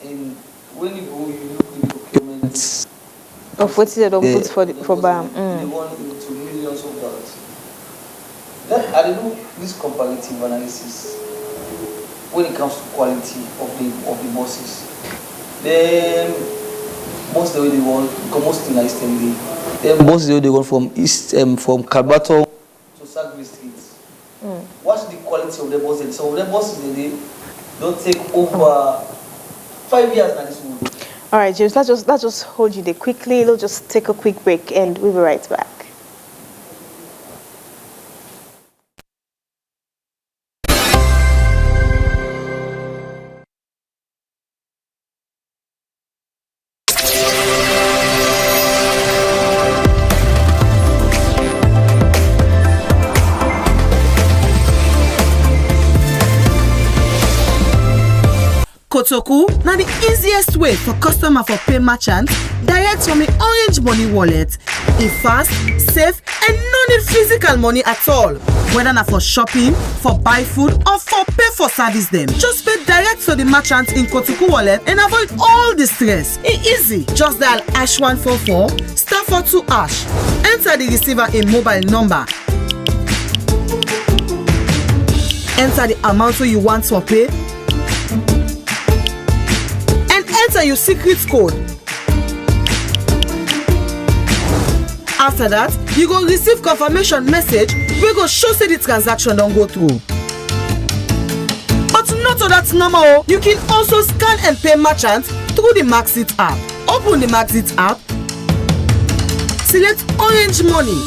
And when you go, you look at the documents of what they don't put for BAM. They want into millions of dollars. I do this comparative analysis when it comes to quality of the bosses. Then most of the way they want, most in Eastern then most of the way they want from east from Kalbato to Sagri Street. What's the quality of the bosses? Some of the bosses they don't take over 5 years now this wood. All right, James, let's just hold you there quickly. We'll just take a quick break and we'll be right back. Kotoku, now the easiest way for customer for pay merchant direct from the Orange Money wallet. It fast, safe, and no need physical money at all. Whether not for shopping, for buy food, or for pay for service them. Just pay direct to the merchant in Kotoku wallet and avoid all the stress. It's easy. Just dial #144 *42#. Enter the receiver in mobile number. Enter the amount you want to pay. Enter your secret code. After that, you go receive confirmation message. We go show say the transaction don't go through. But not all that's normal. You can also scan and pay merchant through the Maxit app. Open the Maxit app. Select Orange Money.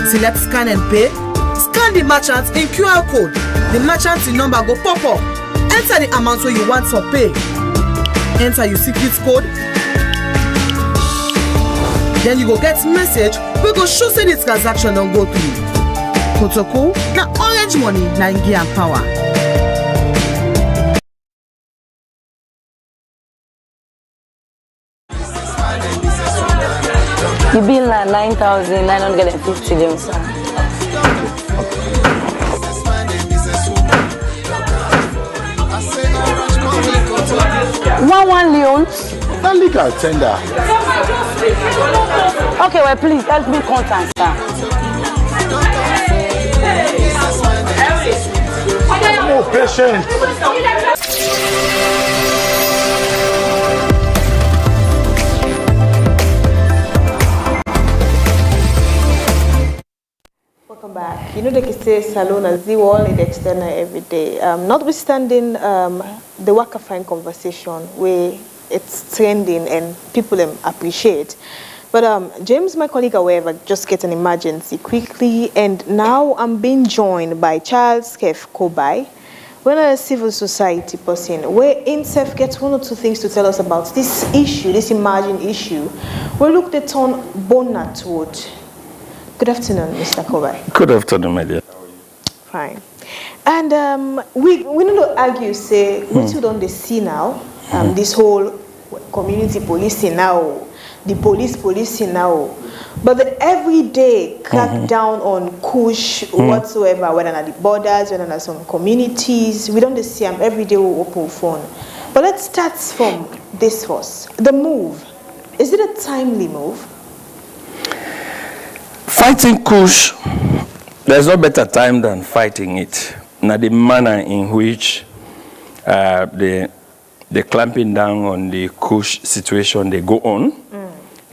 Select Scan and Pay. Scan the merchant in QR code. The merchant's number go pop up. Enter the amount so you want to pay. Enter your secret code. Then you go get message. We go show say the transaction don't go through. Kotoku, now Orange Money, now and power. The bill na 9,950 James, sir. 1 Leon. That legal tender. Okay, well, please help me contact, sir. patient. Welcome back. You know, they can say salon as the wall in the external every day. Notwithstanding the Waka Fine conversation where it's trending and people appreciate. But James, my colleague, however, just get an emergency quickly, and now I'm being joined by Charles Kef Kobai, when a civil society person, where INSEF gets one or two things to tell us about this issue, this emerging issue. We looked at on Bonat Road. Good afternoon, Mr. Kobai. Good afternoon, my dear. Fine. And we need to argue, say, what you don't see now, this whole community policing now, the police policing now, but the everyday crackdown on Kush whatsoever, whether at the borders, whether at some communities, we don't see them every day we open phone. But let's start from this first. The move, is it a timely move? Fighting Kush, there's no better time than fighting it. Now the manner in which the clamping down on the Kush situation they go on,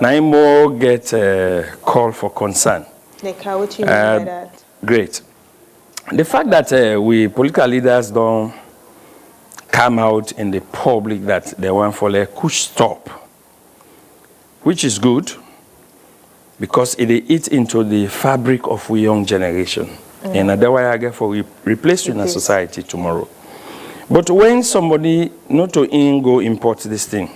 now more get a call for concern. Like how would you mean by that? Great. The fact that we political leaders don't come out in the public that they want for a Kush stop, which is good, because it eats into the fabric of we young generation. And that's why I get for replace in a society tomorrow. But when somebody not to go import this thing,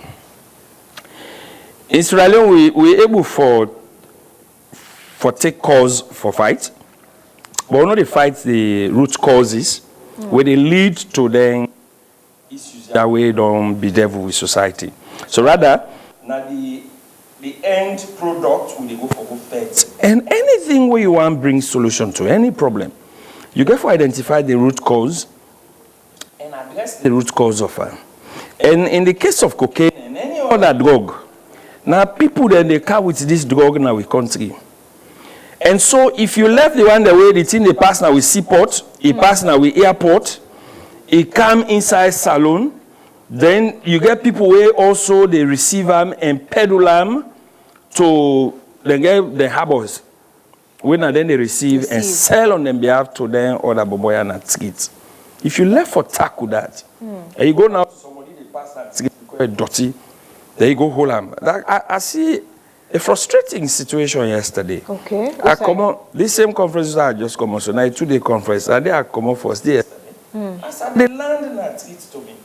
in Sierra Leone we able for take cause for fight, but not the fight the root causes where they lead to then issues that way don't be devil with society. So rather, now the end product will go for good faith. And anything where you want bring solution to any problem, you get to identify the root cause and address the root cause of it. And in the case of cocaine and any other drug, now people then they come with this drug in our country. And so if you left the one the way the thing they pass now with seaport, it pass now with airport, it come inside salon, then you get people where also they receive them and peddle them to they get the harbors. When then they receive and sell on them behalf to them or the boboya and skits. If you left for tackle that, and you go now to somebody they pass that skit because it's dirty, there you go hold them. I see a frustrating situation yesterday. Okay. I come on this same conference I just come on, so now 2-day conference, and they are come on first day. I said they land that it to me.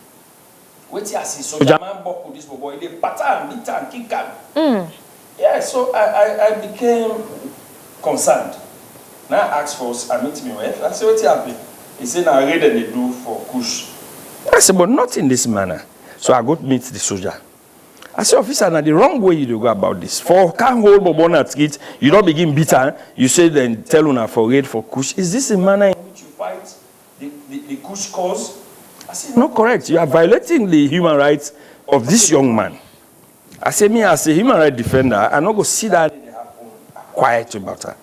Wait till I see so Jaman Boku this boy, they pattern, beat and kick him. Yeah, so I became concerned. Now I asked for I meet me wife. I said, what's happening? He said, I read that they do for Kush. I said, but not in this manner. So I go to meet the soldier. I said, officer, now the wrong way you do go about this. For can't hold Bobon at it, you don't begin bitter, you say then tell una for raid for Kush. Is this a manner in which you fight the Kush cause? I said, not correct. You are violating the human rights of this young man. I said, me as a human rights defender, I'm not going to see that quiet about her.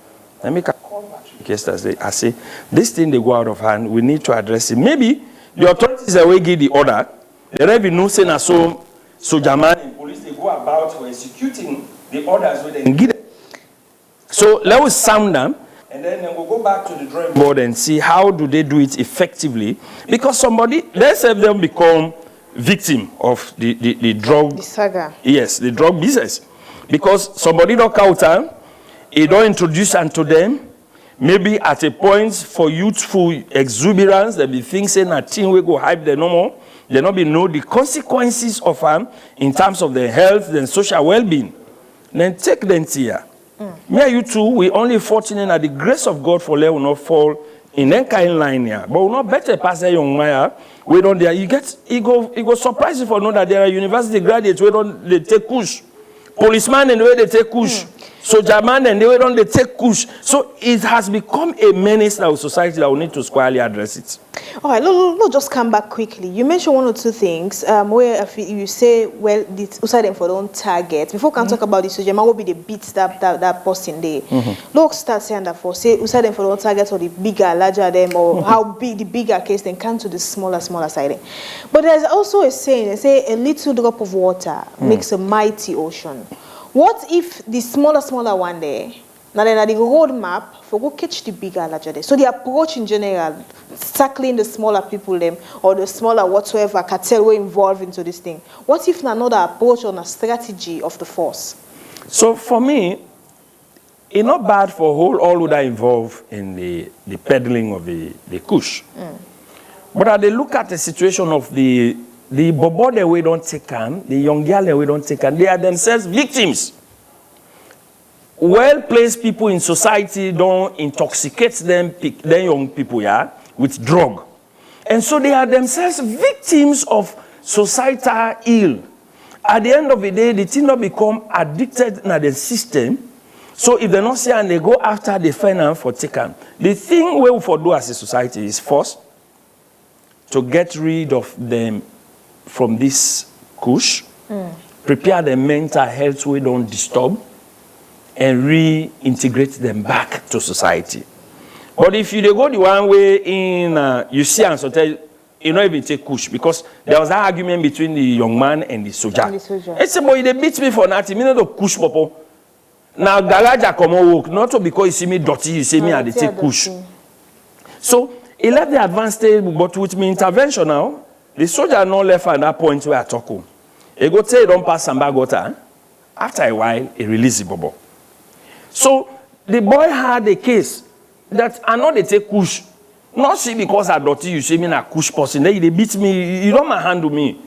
I make a call back yesterday. I say, this thing they go out of hand, we need to address it. Maybe the authorities that will give the order, the revenue saying so German and police they go about for executing the orders where they give them. So let us sound them, and then we'll go back to the drawing board and see how do they do it effectively. Because somebody, let's have them become victim of the drug. The saga. Yes, the drug business. Because somebody don't count them, he don't introduce unto them. Maybe at a point for youthful exuberance, there be things saying a thing we go hype the normal. They not be know the consequences of them in terms of their health and social well-being. Then take them here. Me and you two, we only fortunate that the grace of God for them will not fall in that kind of line here. But we not better pass that young man. We don't there. You get it go surprise you for know that there are university graduates where don't they take Kush. Policemen and the way they take Kush. soldier man and they don't they take kush. So it has become a menace now society that we need to squarely address it. All right, let's just come back quickly. You mentioned one or two things where if you say, well, the outside them for don't target. Before we can talk about the soldier man, what will be the beats that person there? Let's start saying that for say outside them for don't target or the bigger, larger them or how big the bigger case then come to the smaller side. But there's also a saying, they say a little drop of water makes a mighty ocean. What if the smaller one there, now then the roadmap for go catch the bigger, larger there? So the approach in general, tackling the smaller people them or the smaller whatsoever cartel were involved into this thing. What if another approach on a strategy of the force? So for me, it's not bad for all who are involved in the peddling of the kush. But they look at the situation of the bobo that we don't take on, the young girl that we don't take on, they are themselves victims. Well-placed people in society don't intoxicate them young people, with drug. And so they are themselves victims of societal ill. At the end of the day, the thing not become addicted in the system. So if they not say and they go after the finance for taken, the thing we for do as a society is first to get rid of them from this kush, prepare their mental health we don't disturb, and reintegrate them back to society. But if you go the one way in, you see and so tell, you not even take kush because there was an argument between the young man and the soldier. It's a boy, they beat me for nothing. Me not to kush popo. Now Galaja come on work, not because you see me dirty, you see me and they take kush. So he left the advanced stage, but with me intervention now, the soldier not left at that point where I talk home. He go say he don't pass Samba Gota. After a while, he released the bobo. So the boy had a case that I know they take kush. Not see because I dirty, you see me a kush person. They beat me, you don't handle me.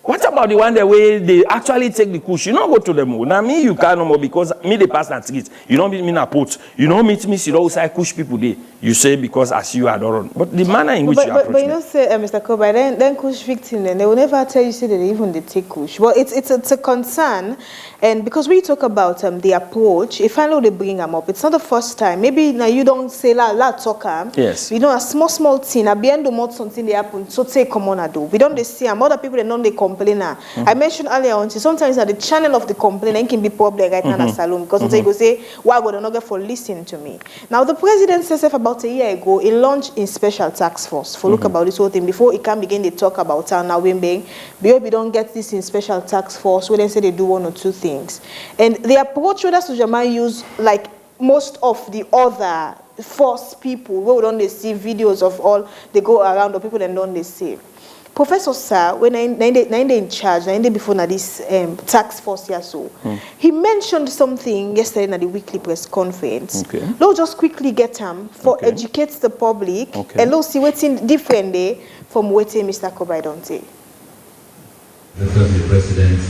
What about the one that way they actually take the kush? You don't go to them. Now me you can't no more because me they pass that street. You don't meet me in a port. You don't meet me see outside kush people there. You say because as you are done. But the manner in which you approach but you know say Mr. Koba, then kush victim then they will never tell you say that they take kush. Well it's a concern, and because we talk about the approach, if I know they bring them up, it's not the first time. Maybe now you don't say la talk yes. You know a small thing at the end of month something they happen so take come on do. We don't they see other people they don't they complainer. I mentioned earlier on, sometimes at the channel of the complainant can be public right now in a salon because they go say, why would I not get for listening to me? Now the president says about a year ago, he launched in special task force for look about this whole thing before he can begin to talk about now we don't get this in special task force where they say they do one or two things. And the approach that Sujaman use like most of the other force people where we don't they see videos of all they go around the people that don't they see. Professor Sir, when I in charge, before this task force here, he mentioned something yesterday at the weekly press conference. Okay. Let's just quickly get him for educate the public and let's see what's in different day from what Mr. Kobai don't say. Because the president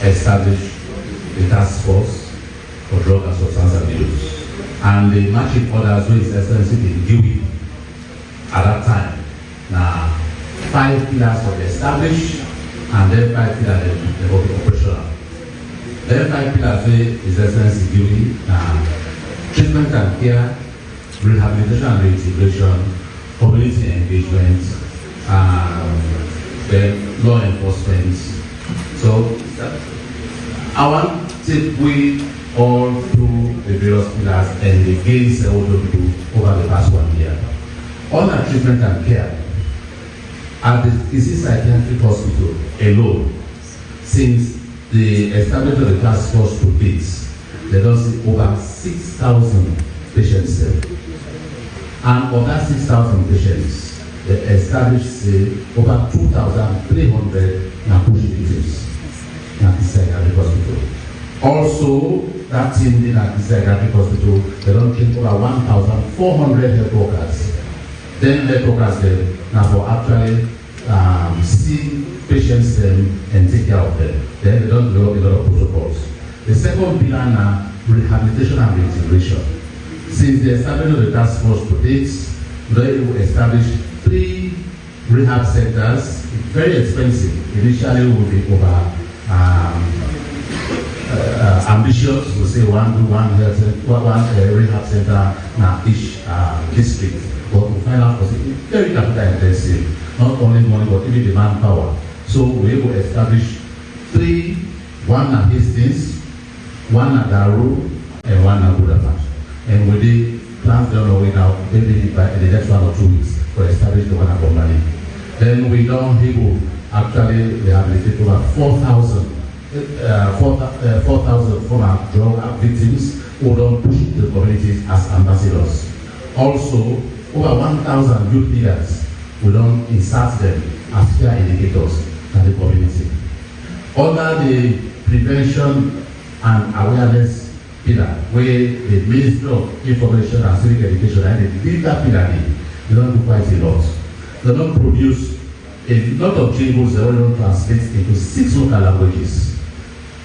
established the task force for drug and substance abuse, and the marching orders with His Excellency in Dewey at that time. Now, 5 pillars were established, and then 5 pillars they will be operational. Then 5 pillars His Excellency Dewey, treatment and care, rehabilitation and reintegration, community engagement, then law enforcement. So, I want to take we all through the various pillars and the gains that we do over the past 1 year. On our treatment and care, at the Isi Psychiatric Hospital alone, since the establishment of the task force to date, there don't see over 6,000 patients there. And of that 6,000 patients, they established over 2,300 Nakushi victims in the psychiatric hospital. Also, that team in the psychiatric hospital, they don't treat over 1,400 health workers. Then health workers there now for actually see patients and take care of them. Then they don't develop a lot of protocols. The second pillar now, rehabilitation and reintegration. Since the establishment of the task force to date, they will establish 3 rehab centers. Very expensive. Initially, will be over ambitious. We say one rehab center now each district. But we find out it's very capital intensive, not only money but even the manpower. So we will establish 3, one at Hastings, one at Daru, and one at Budapest. And we did plans down the way now, maybe by the next 1 or 2 weeks, to establish the one at Bombali. Then we don't able actually rehabilitate over 4,000 former drug victims who don't push the communities as ambassadors. Also, over 1,000 youth leaders, we don't insert them as peer indicators in the community. Under the prevention and awareness pillar, where the Ministry of Information and Civic Education and the digital pillar, they don't do quite a lot. They don't produce a lot of jingles that we don't translate into 6 local languages.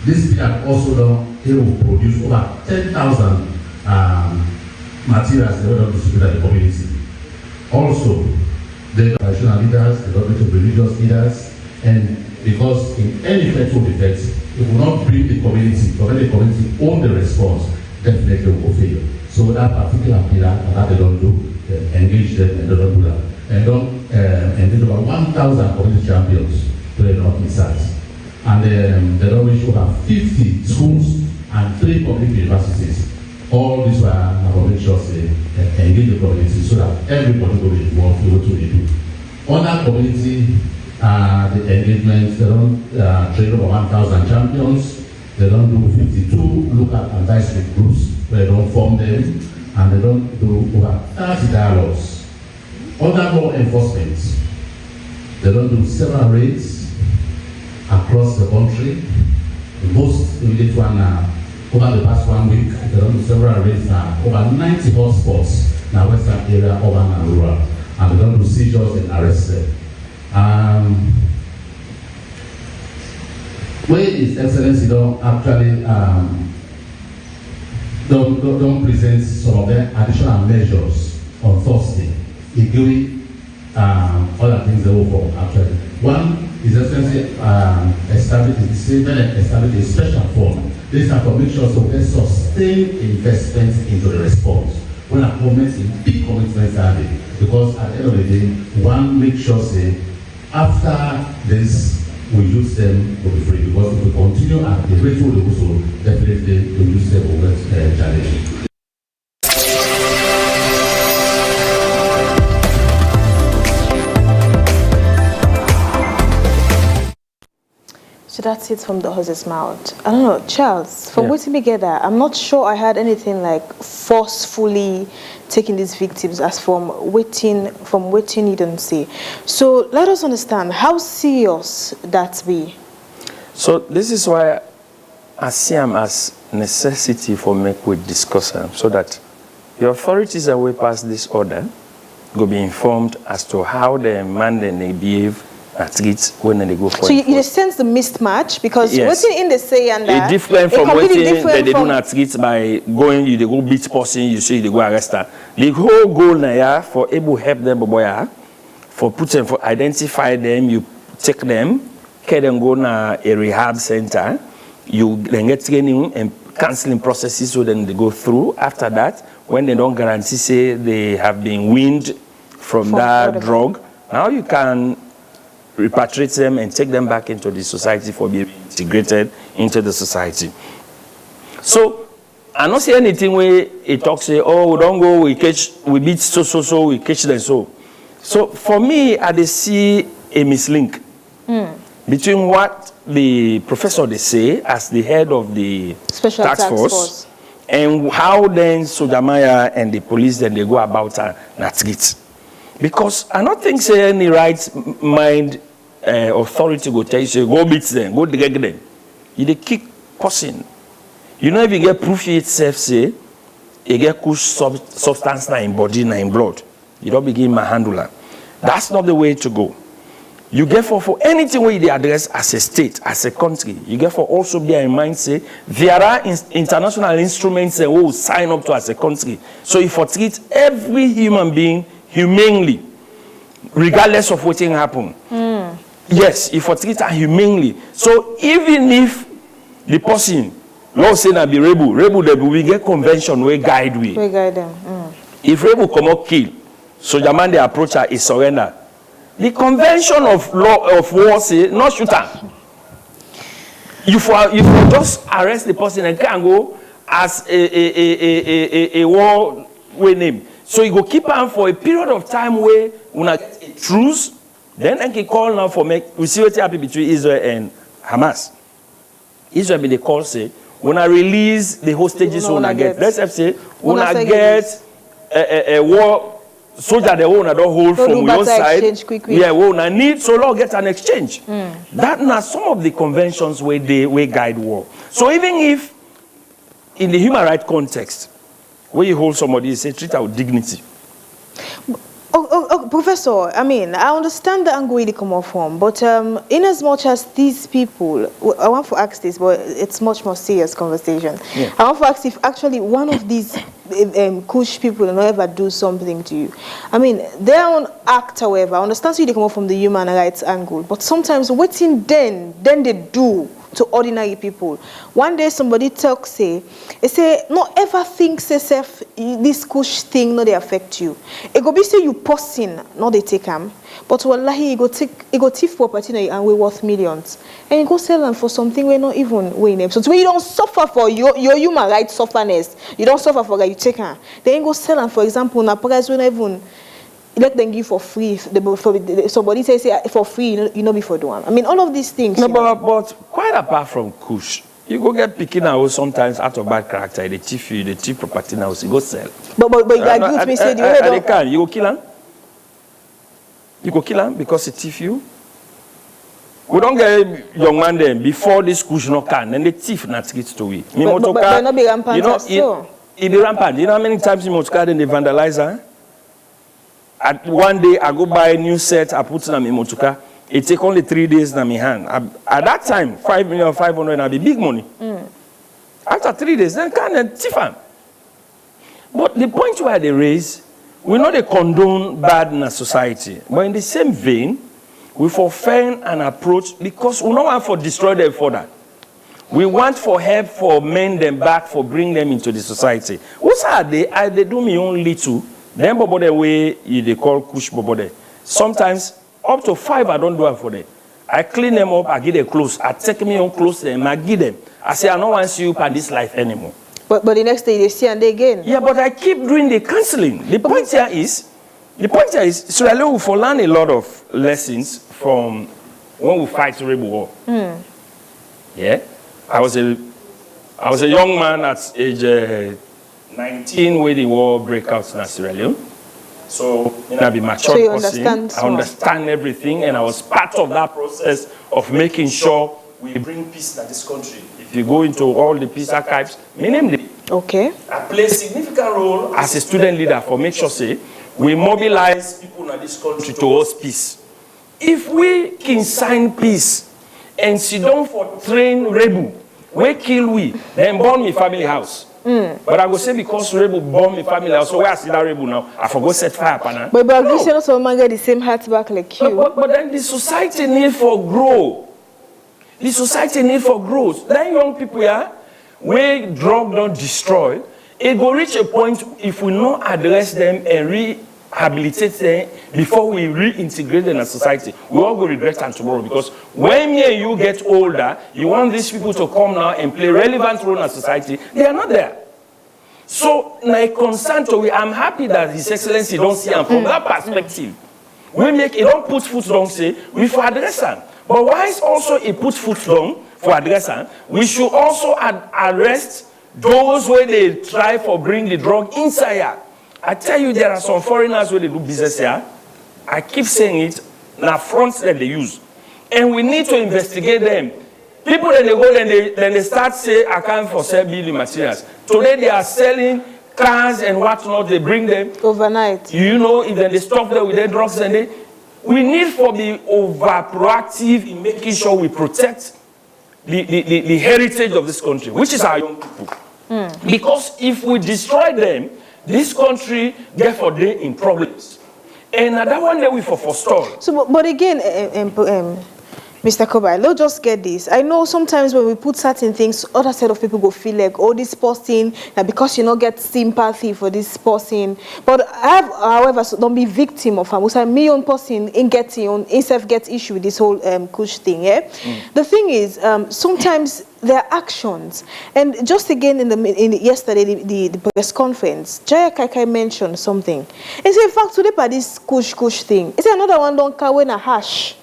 This pillar also will produce over 10,000 materials that we don't distribute at the community. Also, the traditional leaders, the government of religious leaders, and because in any federal defense, it will not bring the community, the community own the response, definitely will fail. So that particular pillar, that they don't do, engage them and they don't do that. And don't engage over 1,000 community champions to the north and south. And they don't reach over 50 schools and 3 public universities. All these were make sure engage the community so that everybody will be involved in what we do. On that community, the engagement, they don't train over 1,000 champions, they don't do 52 local and district groups where they don't form them, and they don't do over 30 dialogues. Other law enforcement, they don't do several raids across the country. The most immediate one over the past 1 week, they don't do several raids now, over 90 hotspots in the western area, urban and rural, and they don't do seizures and arrests them. Where His Excellency don't actually don't present some of the additional measures on Thursday. He gave other things they will for actually. One, His Excellency established a special fund. This is to make sure so they sustain investment into the response. When a commitment in big commitments are there, because at the end of the day, one makes sure say after this we use them to be free, because if we continue at the rate we do so, definitely we use them will get challenging. So that's it from the horse's mouth. I don't know, Charles, from waiting together, I'm not sure I heard anything like forcefully taking these victims as from waiting you don't see. So let us understand how serious that be. So this is why I see them as necessity for make we discuss them, so that the authorities that will pass this order will be informed as to how the man then they behave at least when they go for. So you sense the mismatch, because waiting in the say and it's different from waiting that they do not treat by going, you they go beat person, you say they go arrest her. The whole goal now for able to help them, for put them, for identify them, you take them, carry them go na a rehab center, you then get training and counseling processes, so then they go through. After that, when they don't guarantee say they have been weaned from that drug, now you can repatriate them and take them back into the society for being integrated into the society. So I don't see anything where it talks say, oh, we don't go, we beat so, we catch them so. So for me, I see a mislink between what the professor they say as the head of the Special task force and how then Sojamaya and the police then they go about Natgit. Because I don't think say any right mind authority go tell you, say, go beat them, go drag them. You they kick person. You know, if you get proof itself, say, you get kush substance in body, in blood. You don't begin my handler. That's not the way to go. You get for anything where they address as a state, as a country, you get for also bear in mind, say, there are international instruments that will sign up to as a country. So if you treat every human being humanely, regardless of what thing happen. Yes, if you treat her humanely. So even if the person No say na be rebel. Rebel we get convention we guide we. We guide them. If rebel come out kill, soldier man they approach her is surrender. The convention of law of war say not shoot am. You for just arrest the person and can go as a war way name. So you go keep am for a period of time where una get a truce. Then I can call now for make we see what happen between Israel and Hamas. Israel be the call say when I release the hostages una get. Let's say when I get a war soldier the owner don't hold from your side. Yeah, we una need so long get an exchange. That now some of the conventions where they guide war. So even if in the human rights context, where you hold somebody, you say treat her with dignity. Professor, I mean, I understand the angle they come off from, but in as much as these people, I want to ask this, but it's much more serious conversation. Yeah. I want to ask if actually one of these Kush people will ever do something to you. I mean, their own act, however, I understand they come off from the human rights angle, but sometimes waiting then they do to ordinary people. One day somebody talks, say, not ever think this Kush thing no they affect you. It go be say you person, not they take them, but wallahi it go thief property and we worth millions. And you go sell them for something we're not even winning. So you don't suffer for your human rights sufferness. You don't suffer for that you take them. Then you go sell them, for example, na price we not even let them give for free. Somebody says for free, you know before doing. I mean, all of these things. No, but quite apart from Kush, you go get picking out sometimes out of bad character. They thief property now, so you go sell. But you agree with me, say the way they can. You go kill him. You go kill him because he thief you. We don't get young man then before this Kush no can, then the thief not get to we. But not be rampant. You know, it be rampant. You know how many times in Motoka then they vandalize her? One day I go buy a new set, I put it in my motoka. It take only 3 days in my hand. At that time, 5,500,000 would be big money. After 3 days, then can't thief am. But the point where they raise, we know they condone bad in a society. But in the same vein, we find an approach because we don't want to destroy them further. We want for help for mend them back, for bring them into the society. What's are they? They do me only two. Then bobode way they call Kush bobode. Sometimes up to 5 I don't do it for them. I clean them up, I give them clothes. I take me on clothes them, I give them. I say I don't want to see you in this life anymore. But the next day they see and they again. Yeah, but I keep doing the counseling. The point here is Sierra Leone will learn a lot of lessons from when we fight rebel war. Yeah, I was a young man at age 19 when the war break out in Sierra Leone. So I be mature person. I understand everything, and I was part of that process of making sure we bring peace to this country. If you go into all the peace archives, okay, I play a significant role as a student leader for make sure say we mobilize people in this country towards peace. If we can sign peace and sit down for train rebel, we kill we, then burn me family house. But I go say because rebel bomb my family house, so where I see that rebel now, I forgot set fire upon her. But you say also man get the same heart back like you. But then the society need for growth. The society need for growth. Then young people here, where drug don't destroy, it will reach a point if we not address them and rehabilitate them before we reintegrate them in society. We all go regret them tomorrow because when me and you get older, you want these people to come now and play relevant role in society. They are not there. So, my concern to we, I'm happy that His Excellency don't see them from that perspective. We make it don't put foot down, say we for address them. But whilst also it put foot down for address them, we should also arrest those where they try for bring the drug inside here. I tell you, there are some foreigners where they do business here. I keep saying it, now fronts that they use. And we need to investigate them. People then they go, then they start say, I can't for sell building materials. Today they are selling cars and whatnot, they bring them. Overnight. You know, if then they stop there with their drugs and we need to be over proactive in making sure we protect the heritage of this country, which is our young people. Because if we destroy them, this country, therefore, they're in problems. And that one day we forestall. So, but again, Mr. Kobai, let's just get this. I know sometimes when we put certain things, other set of people go feel like, oh, this person, because you not get sympathy for this person. But I have, however, so don't be victim of him. We say me own person in getting on, instead get issue with this whole Kush thing. Yeah. The thing is, sometimes there are actions, and just again in yesterday the press conference, Jaya Kaikai mentioned something. He said, in fact, today by this Kush thing, he said another one don't carry a hash.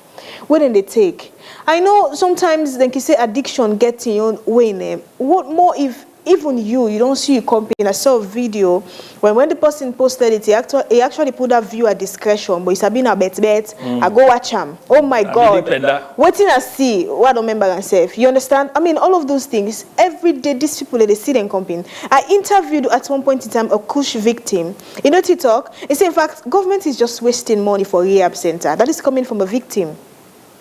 When they take, I know sometimes they can say addiction gets in your way. What more if even you don't see your company? I saw a video when the person posted it, he actually put that view at discretion, but it's a been a bet. I go watch him. Oh my God! Waiting and see what I don't remember myself. You understand? I mean, all of those things. Every day, these people they see them company. I interviewed at one point in time a Kush victim. You know, TikTok. He said, in fact, government is just wasting money for rehab center. That is coming from a victim.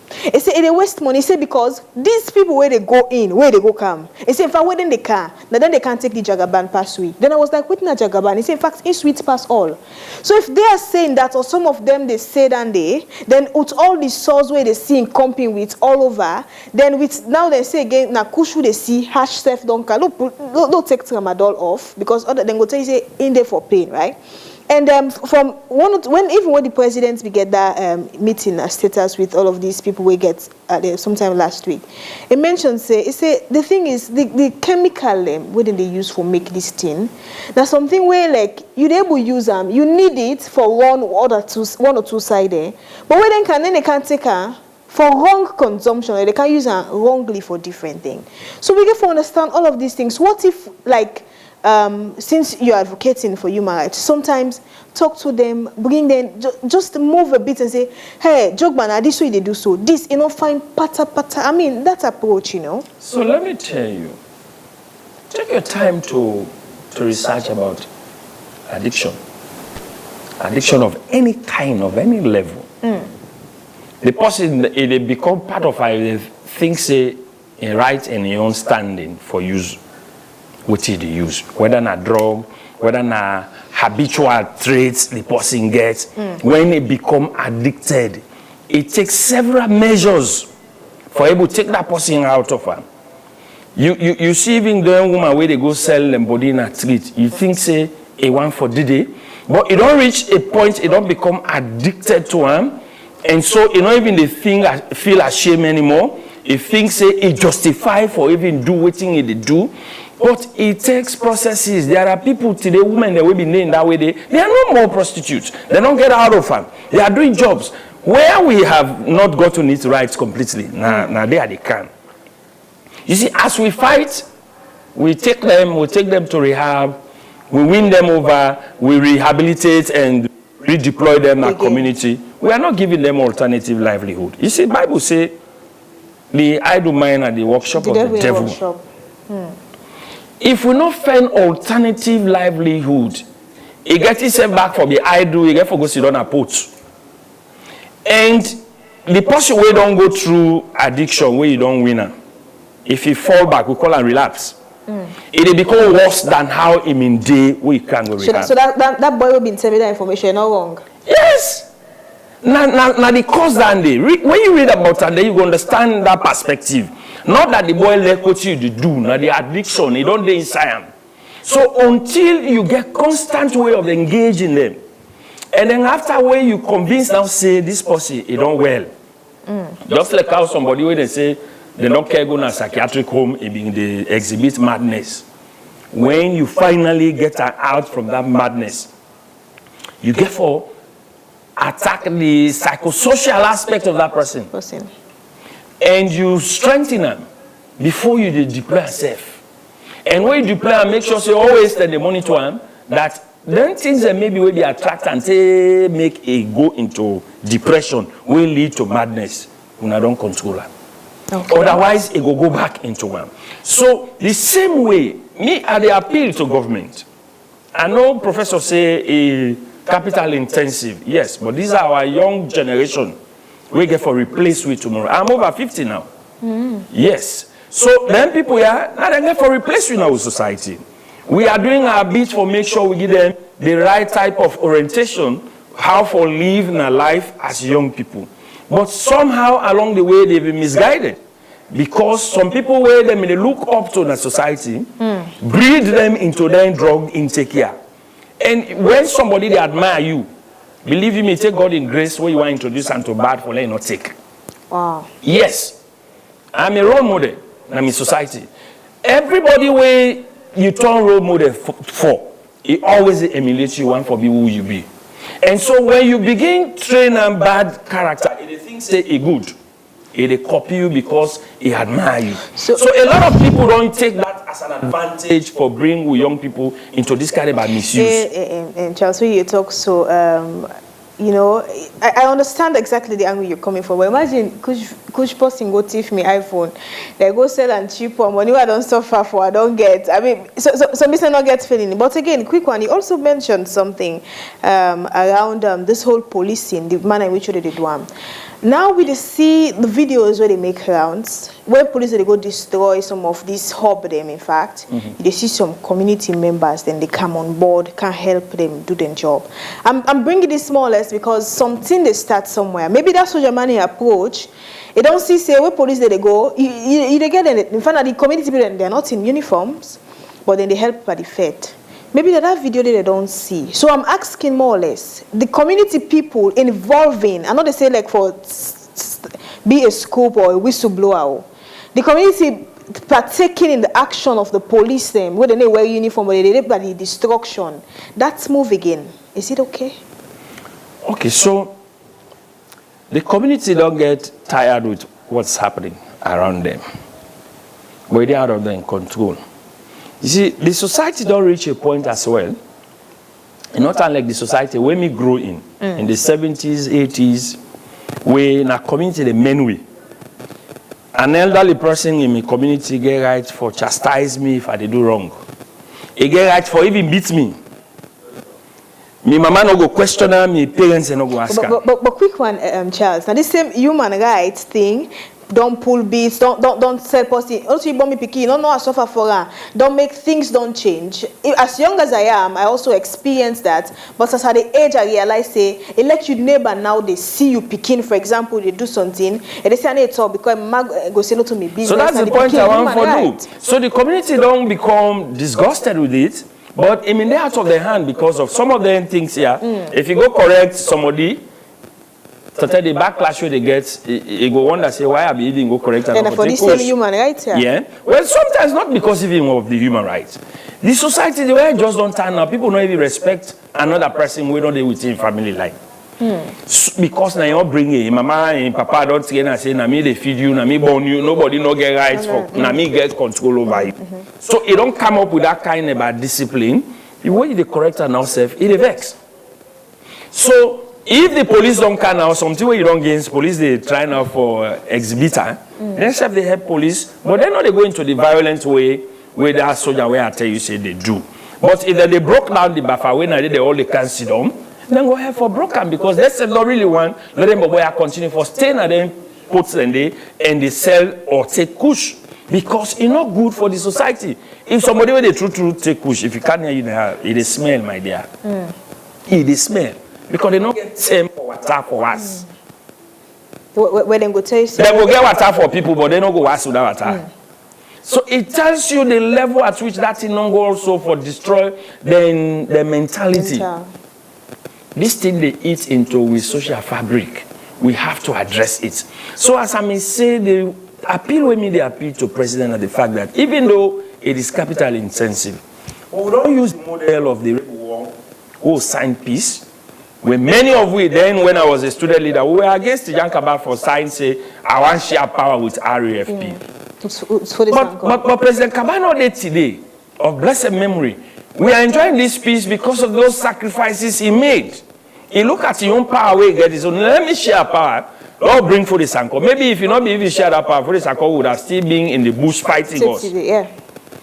He said they waste money. He said because these people where they go in, where they go come. He said in fact when they can, now then they can't take the Jagaban pass week. Then I was like, wait na Jagaban. He said in fact in sweet pass all. So if they are saying that, or some of them they say that then with all the source where they see in company with all over, then with now they say again na Kushu they see hash self don't don't take tramadol off because other than go tell you say in there for pain, right? And from when the president we get that meeting status with all of these people we get sometime last week, it mentioned the thing is the chemical wouldn't they use for make this thing. That's something where like you'd able to use them, you need it for one or two side there, but when they can't take her for wrong consumption, they can use her wrongly for different things. So we get to understand all of these things. What if like since you're advocating for human rights, sometimes talk to them, bring them, just move a bit and say, hey, Jogman, this way they do so. This, find pata. I mean, that approach, So let me tell you, take your time to research about addiction. Addiction of any kind, of any level. The person, they become part of a thing, say, a right and a own standing for use. What they use, whether na drug, whether na habitual traits the person gets, when they become addicted, it takes several measures for able to take that person out of her. You see even the woman where they go sell them body in a treat, you think say a one for Didi, but it don't reach a point, it don't become addicted to him, and so you know even the thing feel ashamed anymore. It thinks say it justify for even do what thing they do. But it takes processes. There are people today, women that will be named that way. They are no more prostitutes. They don't get out of them. They are doing jobs where we have not gotten it right completely. Now they can. You see, as we fight, we take them to rehab, we win them over, we rehabilitate and redeploy them in our community. We are not giving them alternative livelihood. You see, the Bible says the idle mind are the workshop of the devil. If we not find alternative livelihood, it gets itself back from the idle, you get for go sit on a port. And the person where don't go through addiction, where you don't win her, if you fall back, we call it relapse. It will become worse than how it mean day we can go rehab. So that boy will be telling me that information, not wrong. Yes. Now the cause that day. When you read about that, you understand that perspective. Not that the boy let what you do, not the addiction, it don't dey inside him. So until you get constant way of engaging them, and then after where you convince now say this person it don't well. Just like how somebody where they say they don't care go to a psychiatric home, they exhibit madness. When you finally get out from that madness, you get for attack the psychosocial aspect of that person. And you strengthen them before you deploy yourself. And when you deploy and make sure you always send the money to them, that then things that maybe will be attract and say make a go into depression will lead to madness when I don't control them. Otherwise, it will go back into them. So the same way, me at the appeal to government. I know professors say capital intensive, yes, but these are our young generation. We get for replace with tomorrow. I'm over 50 now. Yes. So then people here, now they get for replace with our society. We are doing our bit for make sure we give them the right type of orientation, how for live in a life as young people. But somehow along the way, they've been misguided. Because some people where they may look up to the society, breed them into their drug intake here. And when somebody they admire you, believe you me, take God in grace where you want to introduce them to bad for let not take. Wow. Yes. I'm a role model in my society. Everybody where you turn role model for, it always emulates you want for be who you be. And so when you begin train a bad character, they think say a good. They copy you because he admire you. So a lot of people don't take that as an advantage for bringing young people into this kind of misuse. And Charles, when you talk so, you know, I understand exactly the angle you're coming from. But imagine, could person go thief me iPhone, they go sell and cheap one money I don't suffer for, I don't get. I mean, so Mr. not get feeling. But again, quick one, you also mentioned something around this whole policing, the manner in which they did one. Now we see the videos where they make rounds, where police they go destroy some of these hub them. In fact, they see some community members, then they come on board, can help them do their job. I'm bringing this more or less because something they start somewhere. Maybe that social money approach. They don't see say where police they go. You they get in fact the community people they're not in uniforms, but then they help by the fed. Maybe that video they don't see. So I'm asking more or less, the community people involving, I know they say like for be a scoop or a whistleblower, the community partaking in the action of the police them, where they wear uniform, where they did by the destruction, that's move again. Is it okay? Okay, so the community don't get tired with what's happening around them. But they're out of their control. You see, the society don't reach a point as well, and not unlike the society where me grew in the 70s, 80s, where in a community the men way. An elderly person in my community get right for chastise me if I do wrong. He get right for even beat me. My mama no go question her, my parents no go ask her. But quick one, Charles. Now this same human rights thing. Don't pull beats, don't sell pussy. Also, you bomb me picky, don't know I suffer for her. Don't make things don't change. As young as I am, I also experienced that. But as at the age I realize, say, it let you neighbor now they see you picking, for example, they do something, and they say I need to talk because mag go say no to me business. So that's the point I want for you. So the community don't become disgusted with it, but I mean they're out of their hand because of some of them things here. If you go correct somebody, so tell the backlash where they get, you go wonder, say, why are we even go correct? And for this same human rights here. Yeah. Well, sometimes not because even of the human rights. The society, the way just don't turn up. People don't even respect another person we don't deal with in family life. Because now you bring it, mama and papa don't get and say, na me they feed you, na me born you, nobody no get rights for, na me get control over you. So it don't come up with that kind of discipline. The way they correct and ourselves, it vex. So if the police don't come now, something where you don't against police, they try now for exhibitor. Next time they help police, but then they go into the violent way where that soldier where I tell you say they do. But if they broke down the buffer when I did they all they can sit down, then go ahead for broken because they say don't really want let them boy continue for staying and then put and they sell or take kush because it's not good for the society. If somebody where they true take kush, if you can't hear you, it smell, my dear. It smell. Because they don't get same for water for us. Where they go tell you, they will get water for people, but they don't go wash without water. So it tells you the level at which that thing don't go also for destroy the mentality. This thing they eat into with social fabric, we have to address it. So as I may say, the appeal with me, they appeal to President at the fact that even though it is capital intensive, we don't use the model of the war who signed peace. When many of we then, when I was a student leader, we were against the Yankaba for sign say, I want share power with RAFP. But President Kabano did today, of blessed memory, we are enjoying this peace because of those sacrifices he made. He look at your own power where he get his own. Let me share power. Lord bring for the Sanko. Maybe if you not be even share that power, for the Sanko would have still been in the bush fighting us. Yeah.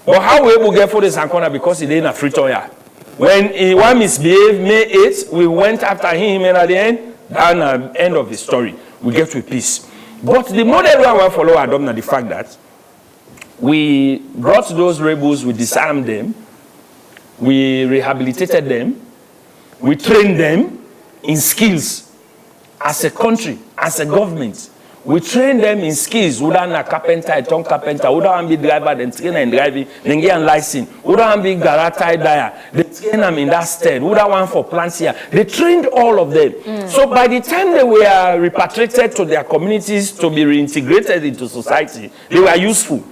But how we will get for the Sanko now because he didn't free toya. When he was misbehaved, May 8th, we went after him, and at the end of the story, we get to peace. But the model we want to follow adopt the fact that we brought those rebels, we disarmed them, we rehabilitated them, we trained them in skills, as a country, as a government, we train them in skills. We don't have carpenter, a tongue carpenter. We don't be driver, then train and driving, then get a license. We don't be garata dyer. They train them in that stead. We don't want for plants here. They trained all of them. So by the time they were repatriated to their communities to be reintegrated into society, they were useful.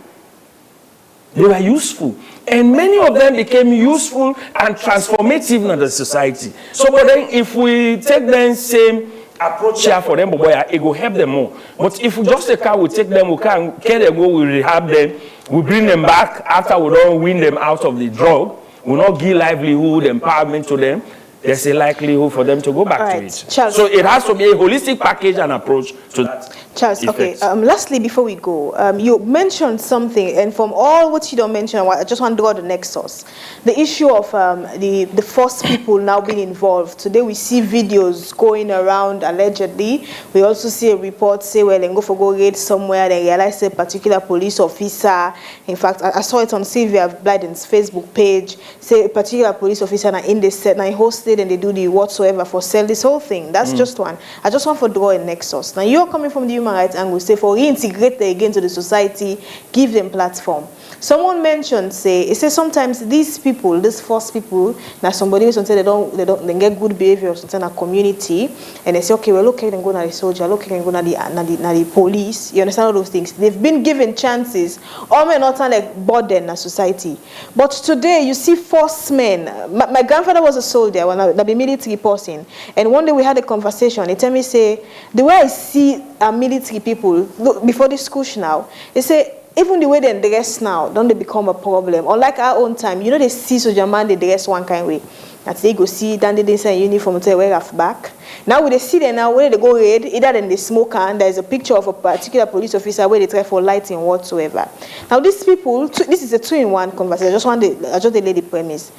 They were useful. And many of them became useful and transformative in the society. So but then if we take them same approach here for them, it will help them more. But if we just take out, we take them, we can carry them, we rehab them, we bring them back after we don't win them out of the drug, we not give livelihood, empowerment to them, there's a likelihood for them to go back to it. Charles. So it has to be a holistic package and approach to that. Charles, okay, lastly, before we go, you mentioned something, and from all what you don't mention, I just want to go to the nexus. The issue of the first people now being involved. Today we see videos going around, allegedly. We also see a report say, well, and go for go raid somewhere, they realize a particular police officer. In fact, I saw it on Sylvia Blyden's Facebook page, say a particular police officer in the set, now he hosted and they do the whatsoever for sell this whole thing. That's just one. I just want to draw a nexus. Now you're coming from the human rights angle, say for reintegrate them again to the society, give them platform. Someone mentioned, it says sometimes these people, these first people, now somebody who say they get good behavior or something in a community, and they say, okay, well, okay, then go to the soldier, okay, then go to the police. You understand all those things? They've been given chances, or may not sound like burden in a society. But today you see first men. My grandfather was a soldier when I be military person, and one day we had a conversation. He told me, say, the way I see military people look, before this push now, they say, even the way they dress now, don't they become a problem? Unlike our own time, you know, they see soldier man, they dress one kind of way. That they go see, then they say uniform, they wear off back. Now when they see them now, when they go raid, either then they smoke and there's a picture of a particular police officer where they try for lighting whatsoever. Now these people, this is a 2-in-1 conversation. I just lay the premise.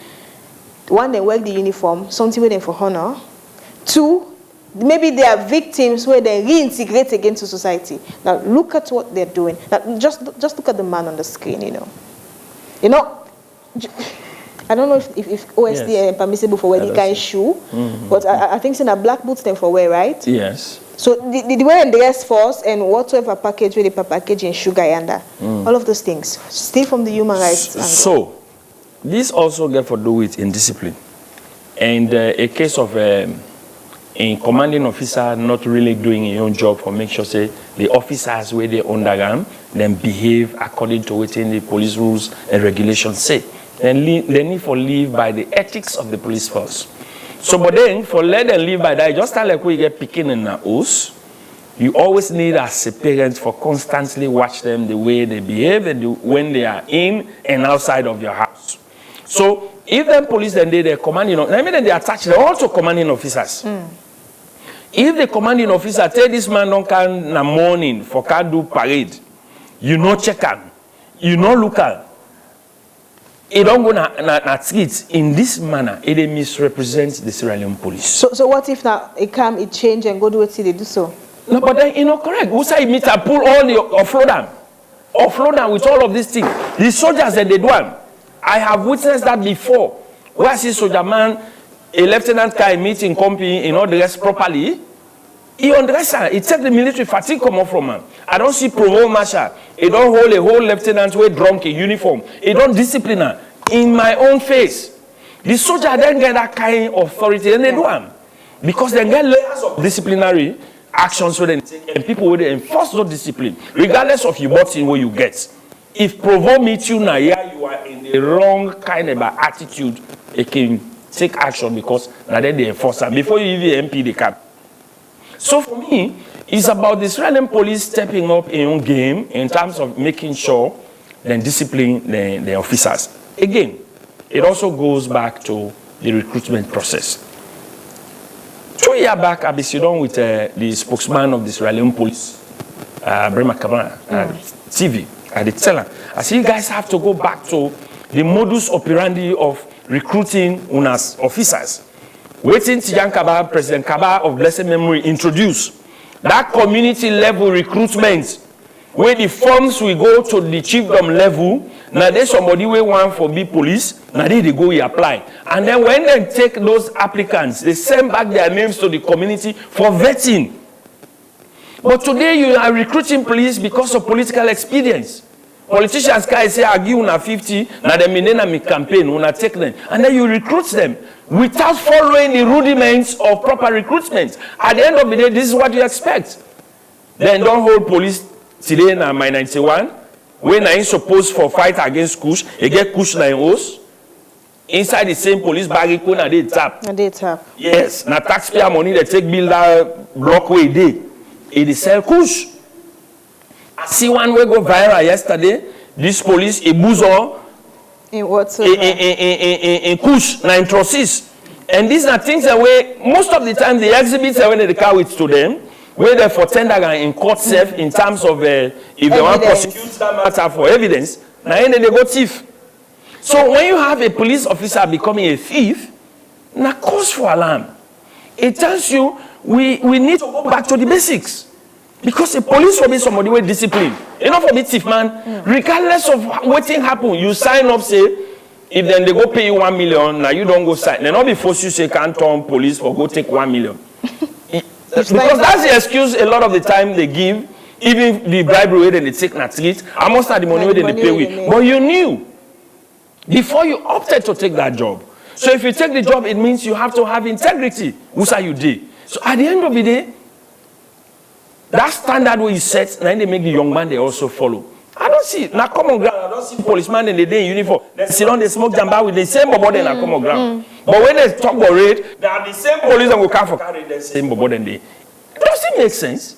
One, they wear the uniform, something with them for honor. 2, maybe they are victims where they reintegrate again to society. Now look at what they're doing. Now just look at the man on the screen, you know. You know, I don't know if OSD is permissible for wearing kind of shoe, but I think it's in a black boots then for wear, right? Yes. So the way and dress first and whatsoever package where they package in sugar under, all of those things, still from the human rights angle. So this also get to do with indiscipline. And a case of a commanding officer not really doing his own job for make sure say the officers where they underground then behave according to within the police rules and regulations say. Then they need for live by the ethics of the police force. So but then for let them live by that, just like we get picking in the house, you always need as a parent for constantly watch them the way they behave and when they are in and outside of your house. So if them police then they're commanding, I mean they attach, they're also commanding officers. If the commanding officer tell this man don't come in the morning for can do parade, you no check him, you no look at, it don't go na streets in this manner. It misrepresents the Sierra Leone police. So what if now it come, it change and go do what they do so? No, but then you know correct. Who say meet and pull all the offload them with all of these things. The soldiers that they do them. I have witnessed that before. Where I see soldier man, a lieutenant guy meeting company, you know, dressed properly. He undress her. He take the military fatigue come off from him. I don't see provost marshal. He don't hold a whole lieutenant way drunk in uniform. He don't discipline her. In my own face. The soldier then get that kind of authority and they do them. Because they get layers of disciplinary actions where they take and people will enforce those discipline. Regardless of you what in where you get. If provost meet you now, yeah, you are in the wrong kind of attitude, they can take action because now then they enforce them. Before you even MP the cap. So for me, it's about the Sierra Leone police stepping up in own game in terms of making sure they discipline the officers. Again, it also goes back to the recruitment process. 2 years back, I be sitting down with the spokesman of the Sierra Leone police, Brema Kabana, TV. I did tell her, I say you guys have to go back to the modus operandi of recruiting UNAS officers. Waiting Tijan Kaba, President Kaba of blessed memory introduced that community level recruitment where the forms will go to the chiefdom level. Now there's somebody who want for be police, now they go apply. And then when they take those applicants, they send back their names to the community for vetting. But today you are recruiting police because of political expedience. Politicians can say, I give una 50, now the me campaign, una take them. And then you recruit them without following the rudiments of proper recruitment. At the end of the day, this is what you expect. Then don't hold police today na my 91. When I supposed for fight against Kush, you get Kush na in house. Inside the same police barrack, na they tap. Na they tap. Yes, na taxpayer money they take builder block way day. It sell Kush. I see one way go viral yesterday. This police a boozer in what in Kush na in Trossis. And these are things that way most of the time the exhibits are when they carry it to them. Where they for tender in court safe in terms of if they want to prosecute that matter for evidence, now they go thief. So when you have a police officer becoming a thief, now cause for alarm. It tells you we need to go back to the basics. Because a police will be somebody with discipline. Enough for me thief man. Regardless of what thing happen, you sign up say, if then they go pay you 1 million, now you don't go sign. They not be forced you say can't turn police for go take 1 million. Because that's the excuse a lot of the time they give, even the bribery way they take na treat, and most of the money they pay with. But you knew before you opted to take that job. So if you take the job, it means you have to have integrity. Which are you did. So at the end of the day, that standard where you set, then they make the young man they also follow. I don't see now common ground. I don't see policemen in the day in uniform. They sit on, they smoke jamba with the same bobo than common ground. But when they talk about it, they are the same police that will come for carry the same bobo than they. Does it make sense?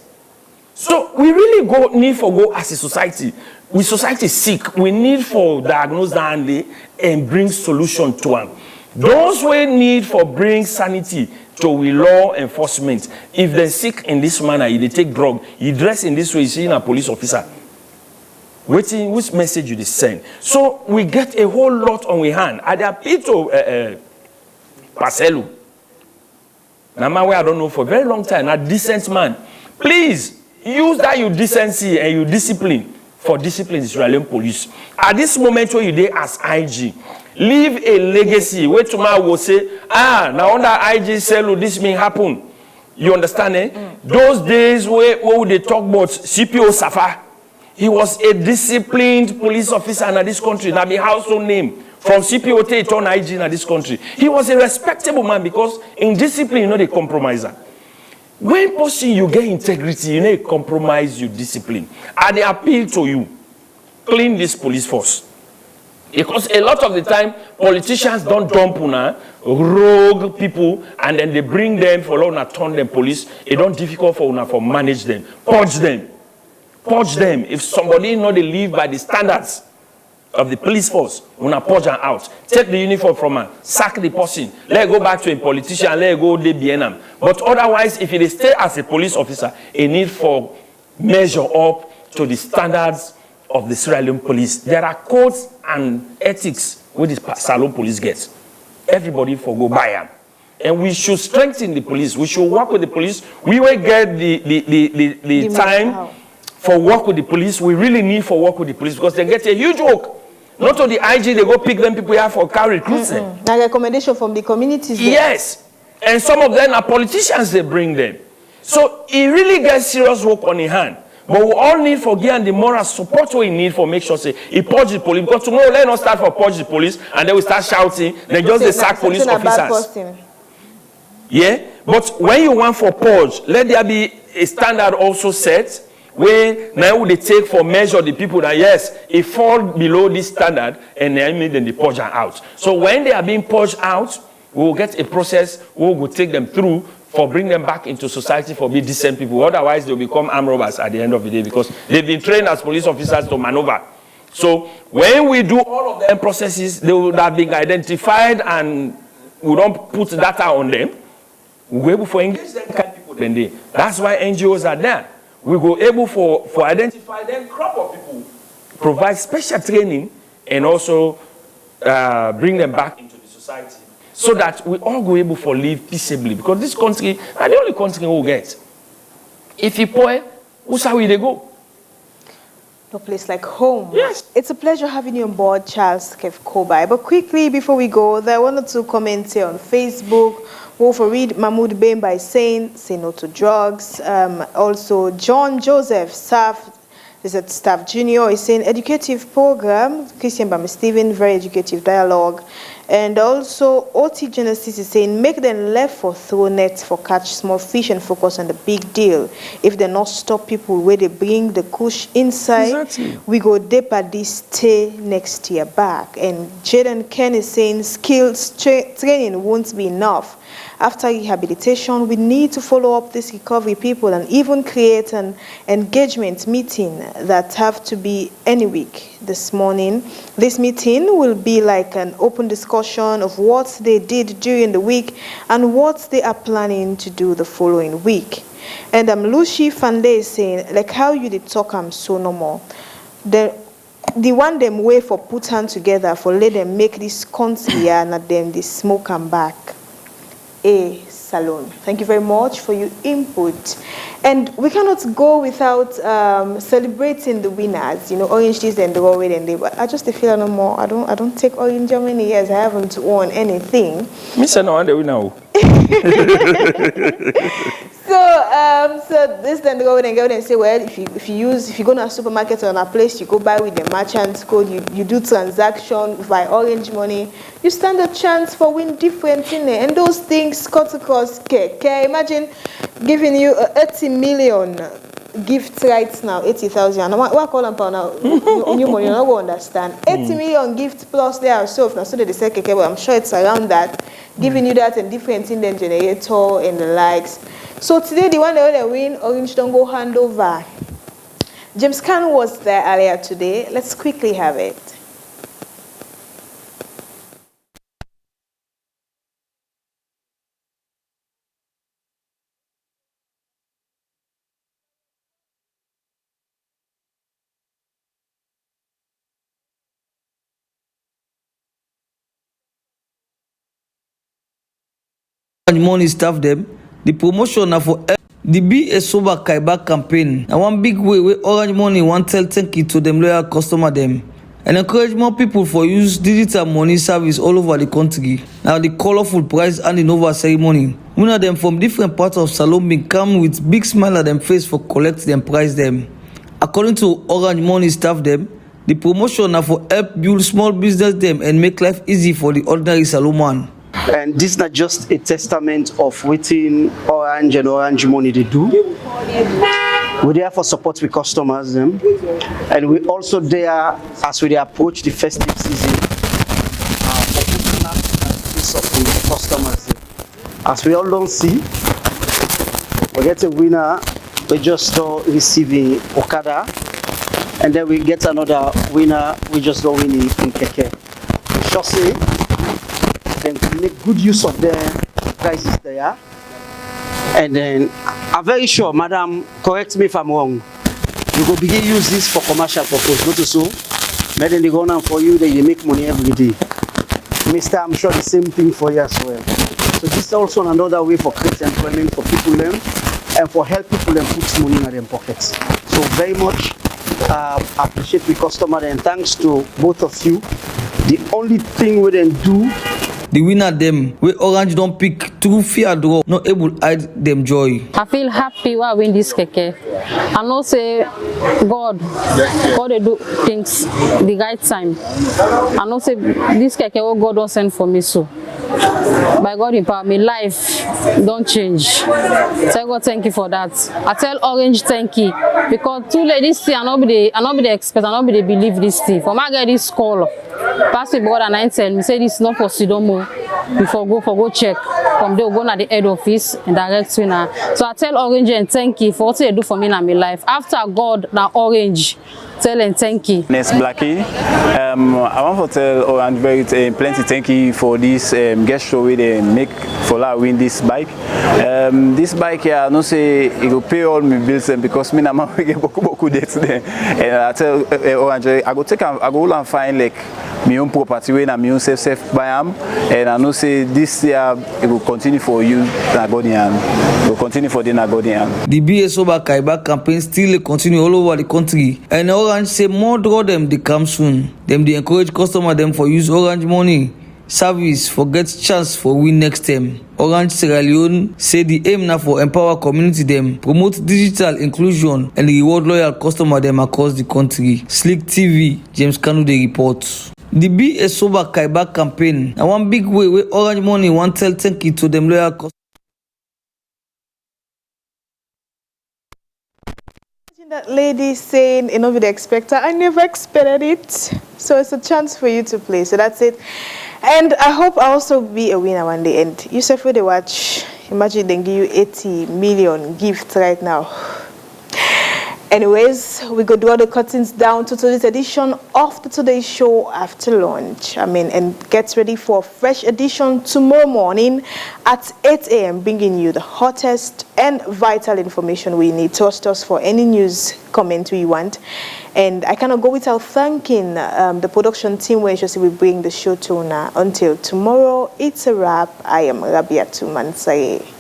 So we really need for go as a society. We society sick. We need for diagnose that and bring solution to them. Those we need for bring sanity to we law enforcement. If they sick in this manner, if they take drug, you dress in this way, you see a police officer. Waiting, which message you send? So we get a whole lot on we hand. I appeal to Parcelu. Now, my way I don't know for a very long time. A decent man, please use that your decency and your discipline for discipline Israeli police. At this moment where you there as IG, leave a legacy. Where tomorrow will say, now under IG cell this may happen. You understand? Those days where they talk about CPO Safa. He was a disciplined police officer in this country. Now be household name. From CPO to turn IG in this country. He was a respectable man because in discipline, you know, they compromiser. When person you get integrity, you know, compromise your discipline. And they appeal to you, clean this police force. Because a lot of the time, politicians don't dump una, rogue people, and then they bring them for una turn them police. It's not difficult for una for manage them, purge them. Purge them. If somebody know they live by the standards of the police force, una purge them out. Take the uniform from her, sack the person, let go back to a politician, let go they BNM. But otherwise, if they stay as a police officer, a need for measure up to the standards of the Sierra Leone police. There are codes and ethics which the Salon police gets. Everybody for go buy them. And we should strengthen the police. We should work with the police. We will get the time for work with the police. We really need for work with the police because they get a huge work. Not to the IG, they go pick them people here for car recruitment. Now recommendation from the communities. There. Yes. And some of them are politicians, they bring them. So it really gets serious work on the hand. But we all need for getting the moral support we need for make sure say he purge the police. Because tomorrow let us start for purge the police and then we start shouting, then just they sack police officers. Yeah? But when you want for purge, let there be a standard also set where now they take for measure the people that yes, it fall below this standard and then they purge them out. So when they are being purged out, we will get a process, we will take them through for bring them back into society for be decent people. Otherwise, they'll become armed robbers at the end of the day because they've been trained as police officers to maneuver. So when we do all of them processes, they would have been identified and we don't put data on them. We're able to engage them kind of people then they. That's why NGOs are there. We go able for identify them crop of people, provide special training and also bring them back into the society. So that we all go able for live peaceably. Because this country is the only country we'll get. If you poor, who's how will they go? No place like home. Yes. It's a pleasure having you on board, Charles Kev Kobai. But quickly, before we go, there are one or two comments here on Facebook. Wolfarid Mahmoud Bemba is saying, say no to drugs. Also, John Joseph Staff Junior is saying, educative program. Christian Bama Stephen, very educative dialogue. And also, OT Genesis is saying, make them left for throw nets for catch small fish and focus on the big deal. If they not stop people where they bring the kush inside, we go deep at this stay next year back. And Jaden Ken is saying, skills training won't be enough. After rehabilitation, we need to follow up this recovery people and even create an engagement meeting that have to be any week. This morning, this meeting will be like an open discussion of what they did during the week and what they are planning to do the following week. And Lucy Fande is saying, like how you did talk, I'm so no more. The one them way for put hand together for let them make this country and at them this smoke and back. A salon. Thank you very much for your input. And we cannot go without celebrating the winners. You know, Orange Juice and the Railway and they. But I just feel no more. I don't take Orange how many years. I haven't won anything. Me say no, the winner. So this then go and say, well, if you go to a supermarket or a place, you go buy with the merchant code, you do transaction by Orange money, you stand a chance for win different in there. And those things cut across cake. Imagine giving you 80 million gifts right now, 80,000. What call them now? New money, you don't understand. 80 million gifts plus there yourself. Now so they say cake, but I'm sure it's around that, giving you that and different in the generator and the likes. So today, the one that win, Orange don't go hand over. James Khan was there earlier today. Let's quickly have it. Money staff them. The promotion now for the Be a Sober Kaiba campaign. Now one big way where Orange Money want tell thank you to them loyal customer them and encourage more people for use digital money service all over the country. Now the colorful prize handing over ceremony. One of them from different parts of Salome come with big smile at them face for collect them prize them. According to Orange Money staff them, the promotion now for help build small business them and make life easy for the ordinary Saloman. And this is not just a testament of within Orange and Orange Money they do. We're there for support with customers them. And we're also there as we approach the festive season for the customers. As we all don't see, we get a winner, we just receiving Okada. And then we get another winner, we just don't win in Keke. We shall say, then make good use of the prices there. And then I'm very sure, madam, correct me if I'm wrong, you go begin use this for commercial purpose, not so. But then they go on for you, then you make money every day. Mister, I'm sure the same thing for you as well. So this is also another way for creating employment for people them and for help people them put money in their pockets. So very much appreciate the customer and thanks to both of you. The only thing we then do the winner them where Orange don't pick through fear draw, not able to hide them joy. I feel happy when I win this keke. I know say God they do things the right time. I know say this keke what God don't send for me so. By God empower me, life don't change. Tell God thank you for that. I tell Orange thank you because two ladies say I not be the expert, I not be the believe this thing. For my get this call, pass me board and I tell me say this not for Sidomo. Before go check. From there, we'll go to the head office and direct winner. So I tell Orange and thank you for what they do for me in my life. After God, now Orange, tell and thank you. Next Blackie, I want to tell Orange very plenty thank you for this guest show we they make for la win this bike. This bike here, I know say it will pay all my bills because me and my mom get beaucoup debts there. And I tell Orange, I go and find like my own property when I'm own safe by am, and I know say this year it will continue for you Nagodian. It will continue for the Nagodian. The Be a Sober Kaiba campaign still continue all over the country, and Orange say more draw them dey come soon. Them dey encourage customer them for use Orange money service for get chance for win next term. Orange Sierra Leone say the aim now for empower community them, promote digital inclusion and reward loyal customer them across the country. Slick TV, James Kanu dey report. The Be a Sober Kaiba campaign na one big way where Orange Money want tell thank you to them loyal customers. That lady saying, you know, with the expecter, I never expected it. So it's a chance for you to play. So that's it. And I hope I also be a winner one day. And Yusuf, when they watch, imagine they give you 80 million gift right now. Anyways, we go draw the curtains down to today's edition of the Today Show after lunch. And get ready for a fresh edition tomorrow morning at 8 a.m. bringing you the hottest and vital information we need. Trust us for any news comment we want. And I cannot go without thanking the production team where we bring the show to now. Until tomorrow, it's a wrap. I am Rabiatu Mansaye.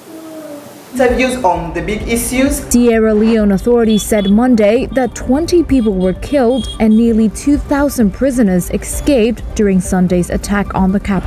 Interviews on the big issues. Sierra Leone authorities said Monday that 20 people were killed and nearly 2,000 prisoners escaped during Sunday's attack on the capital.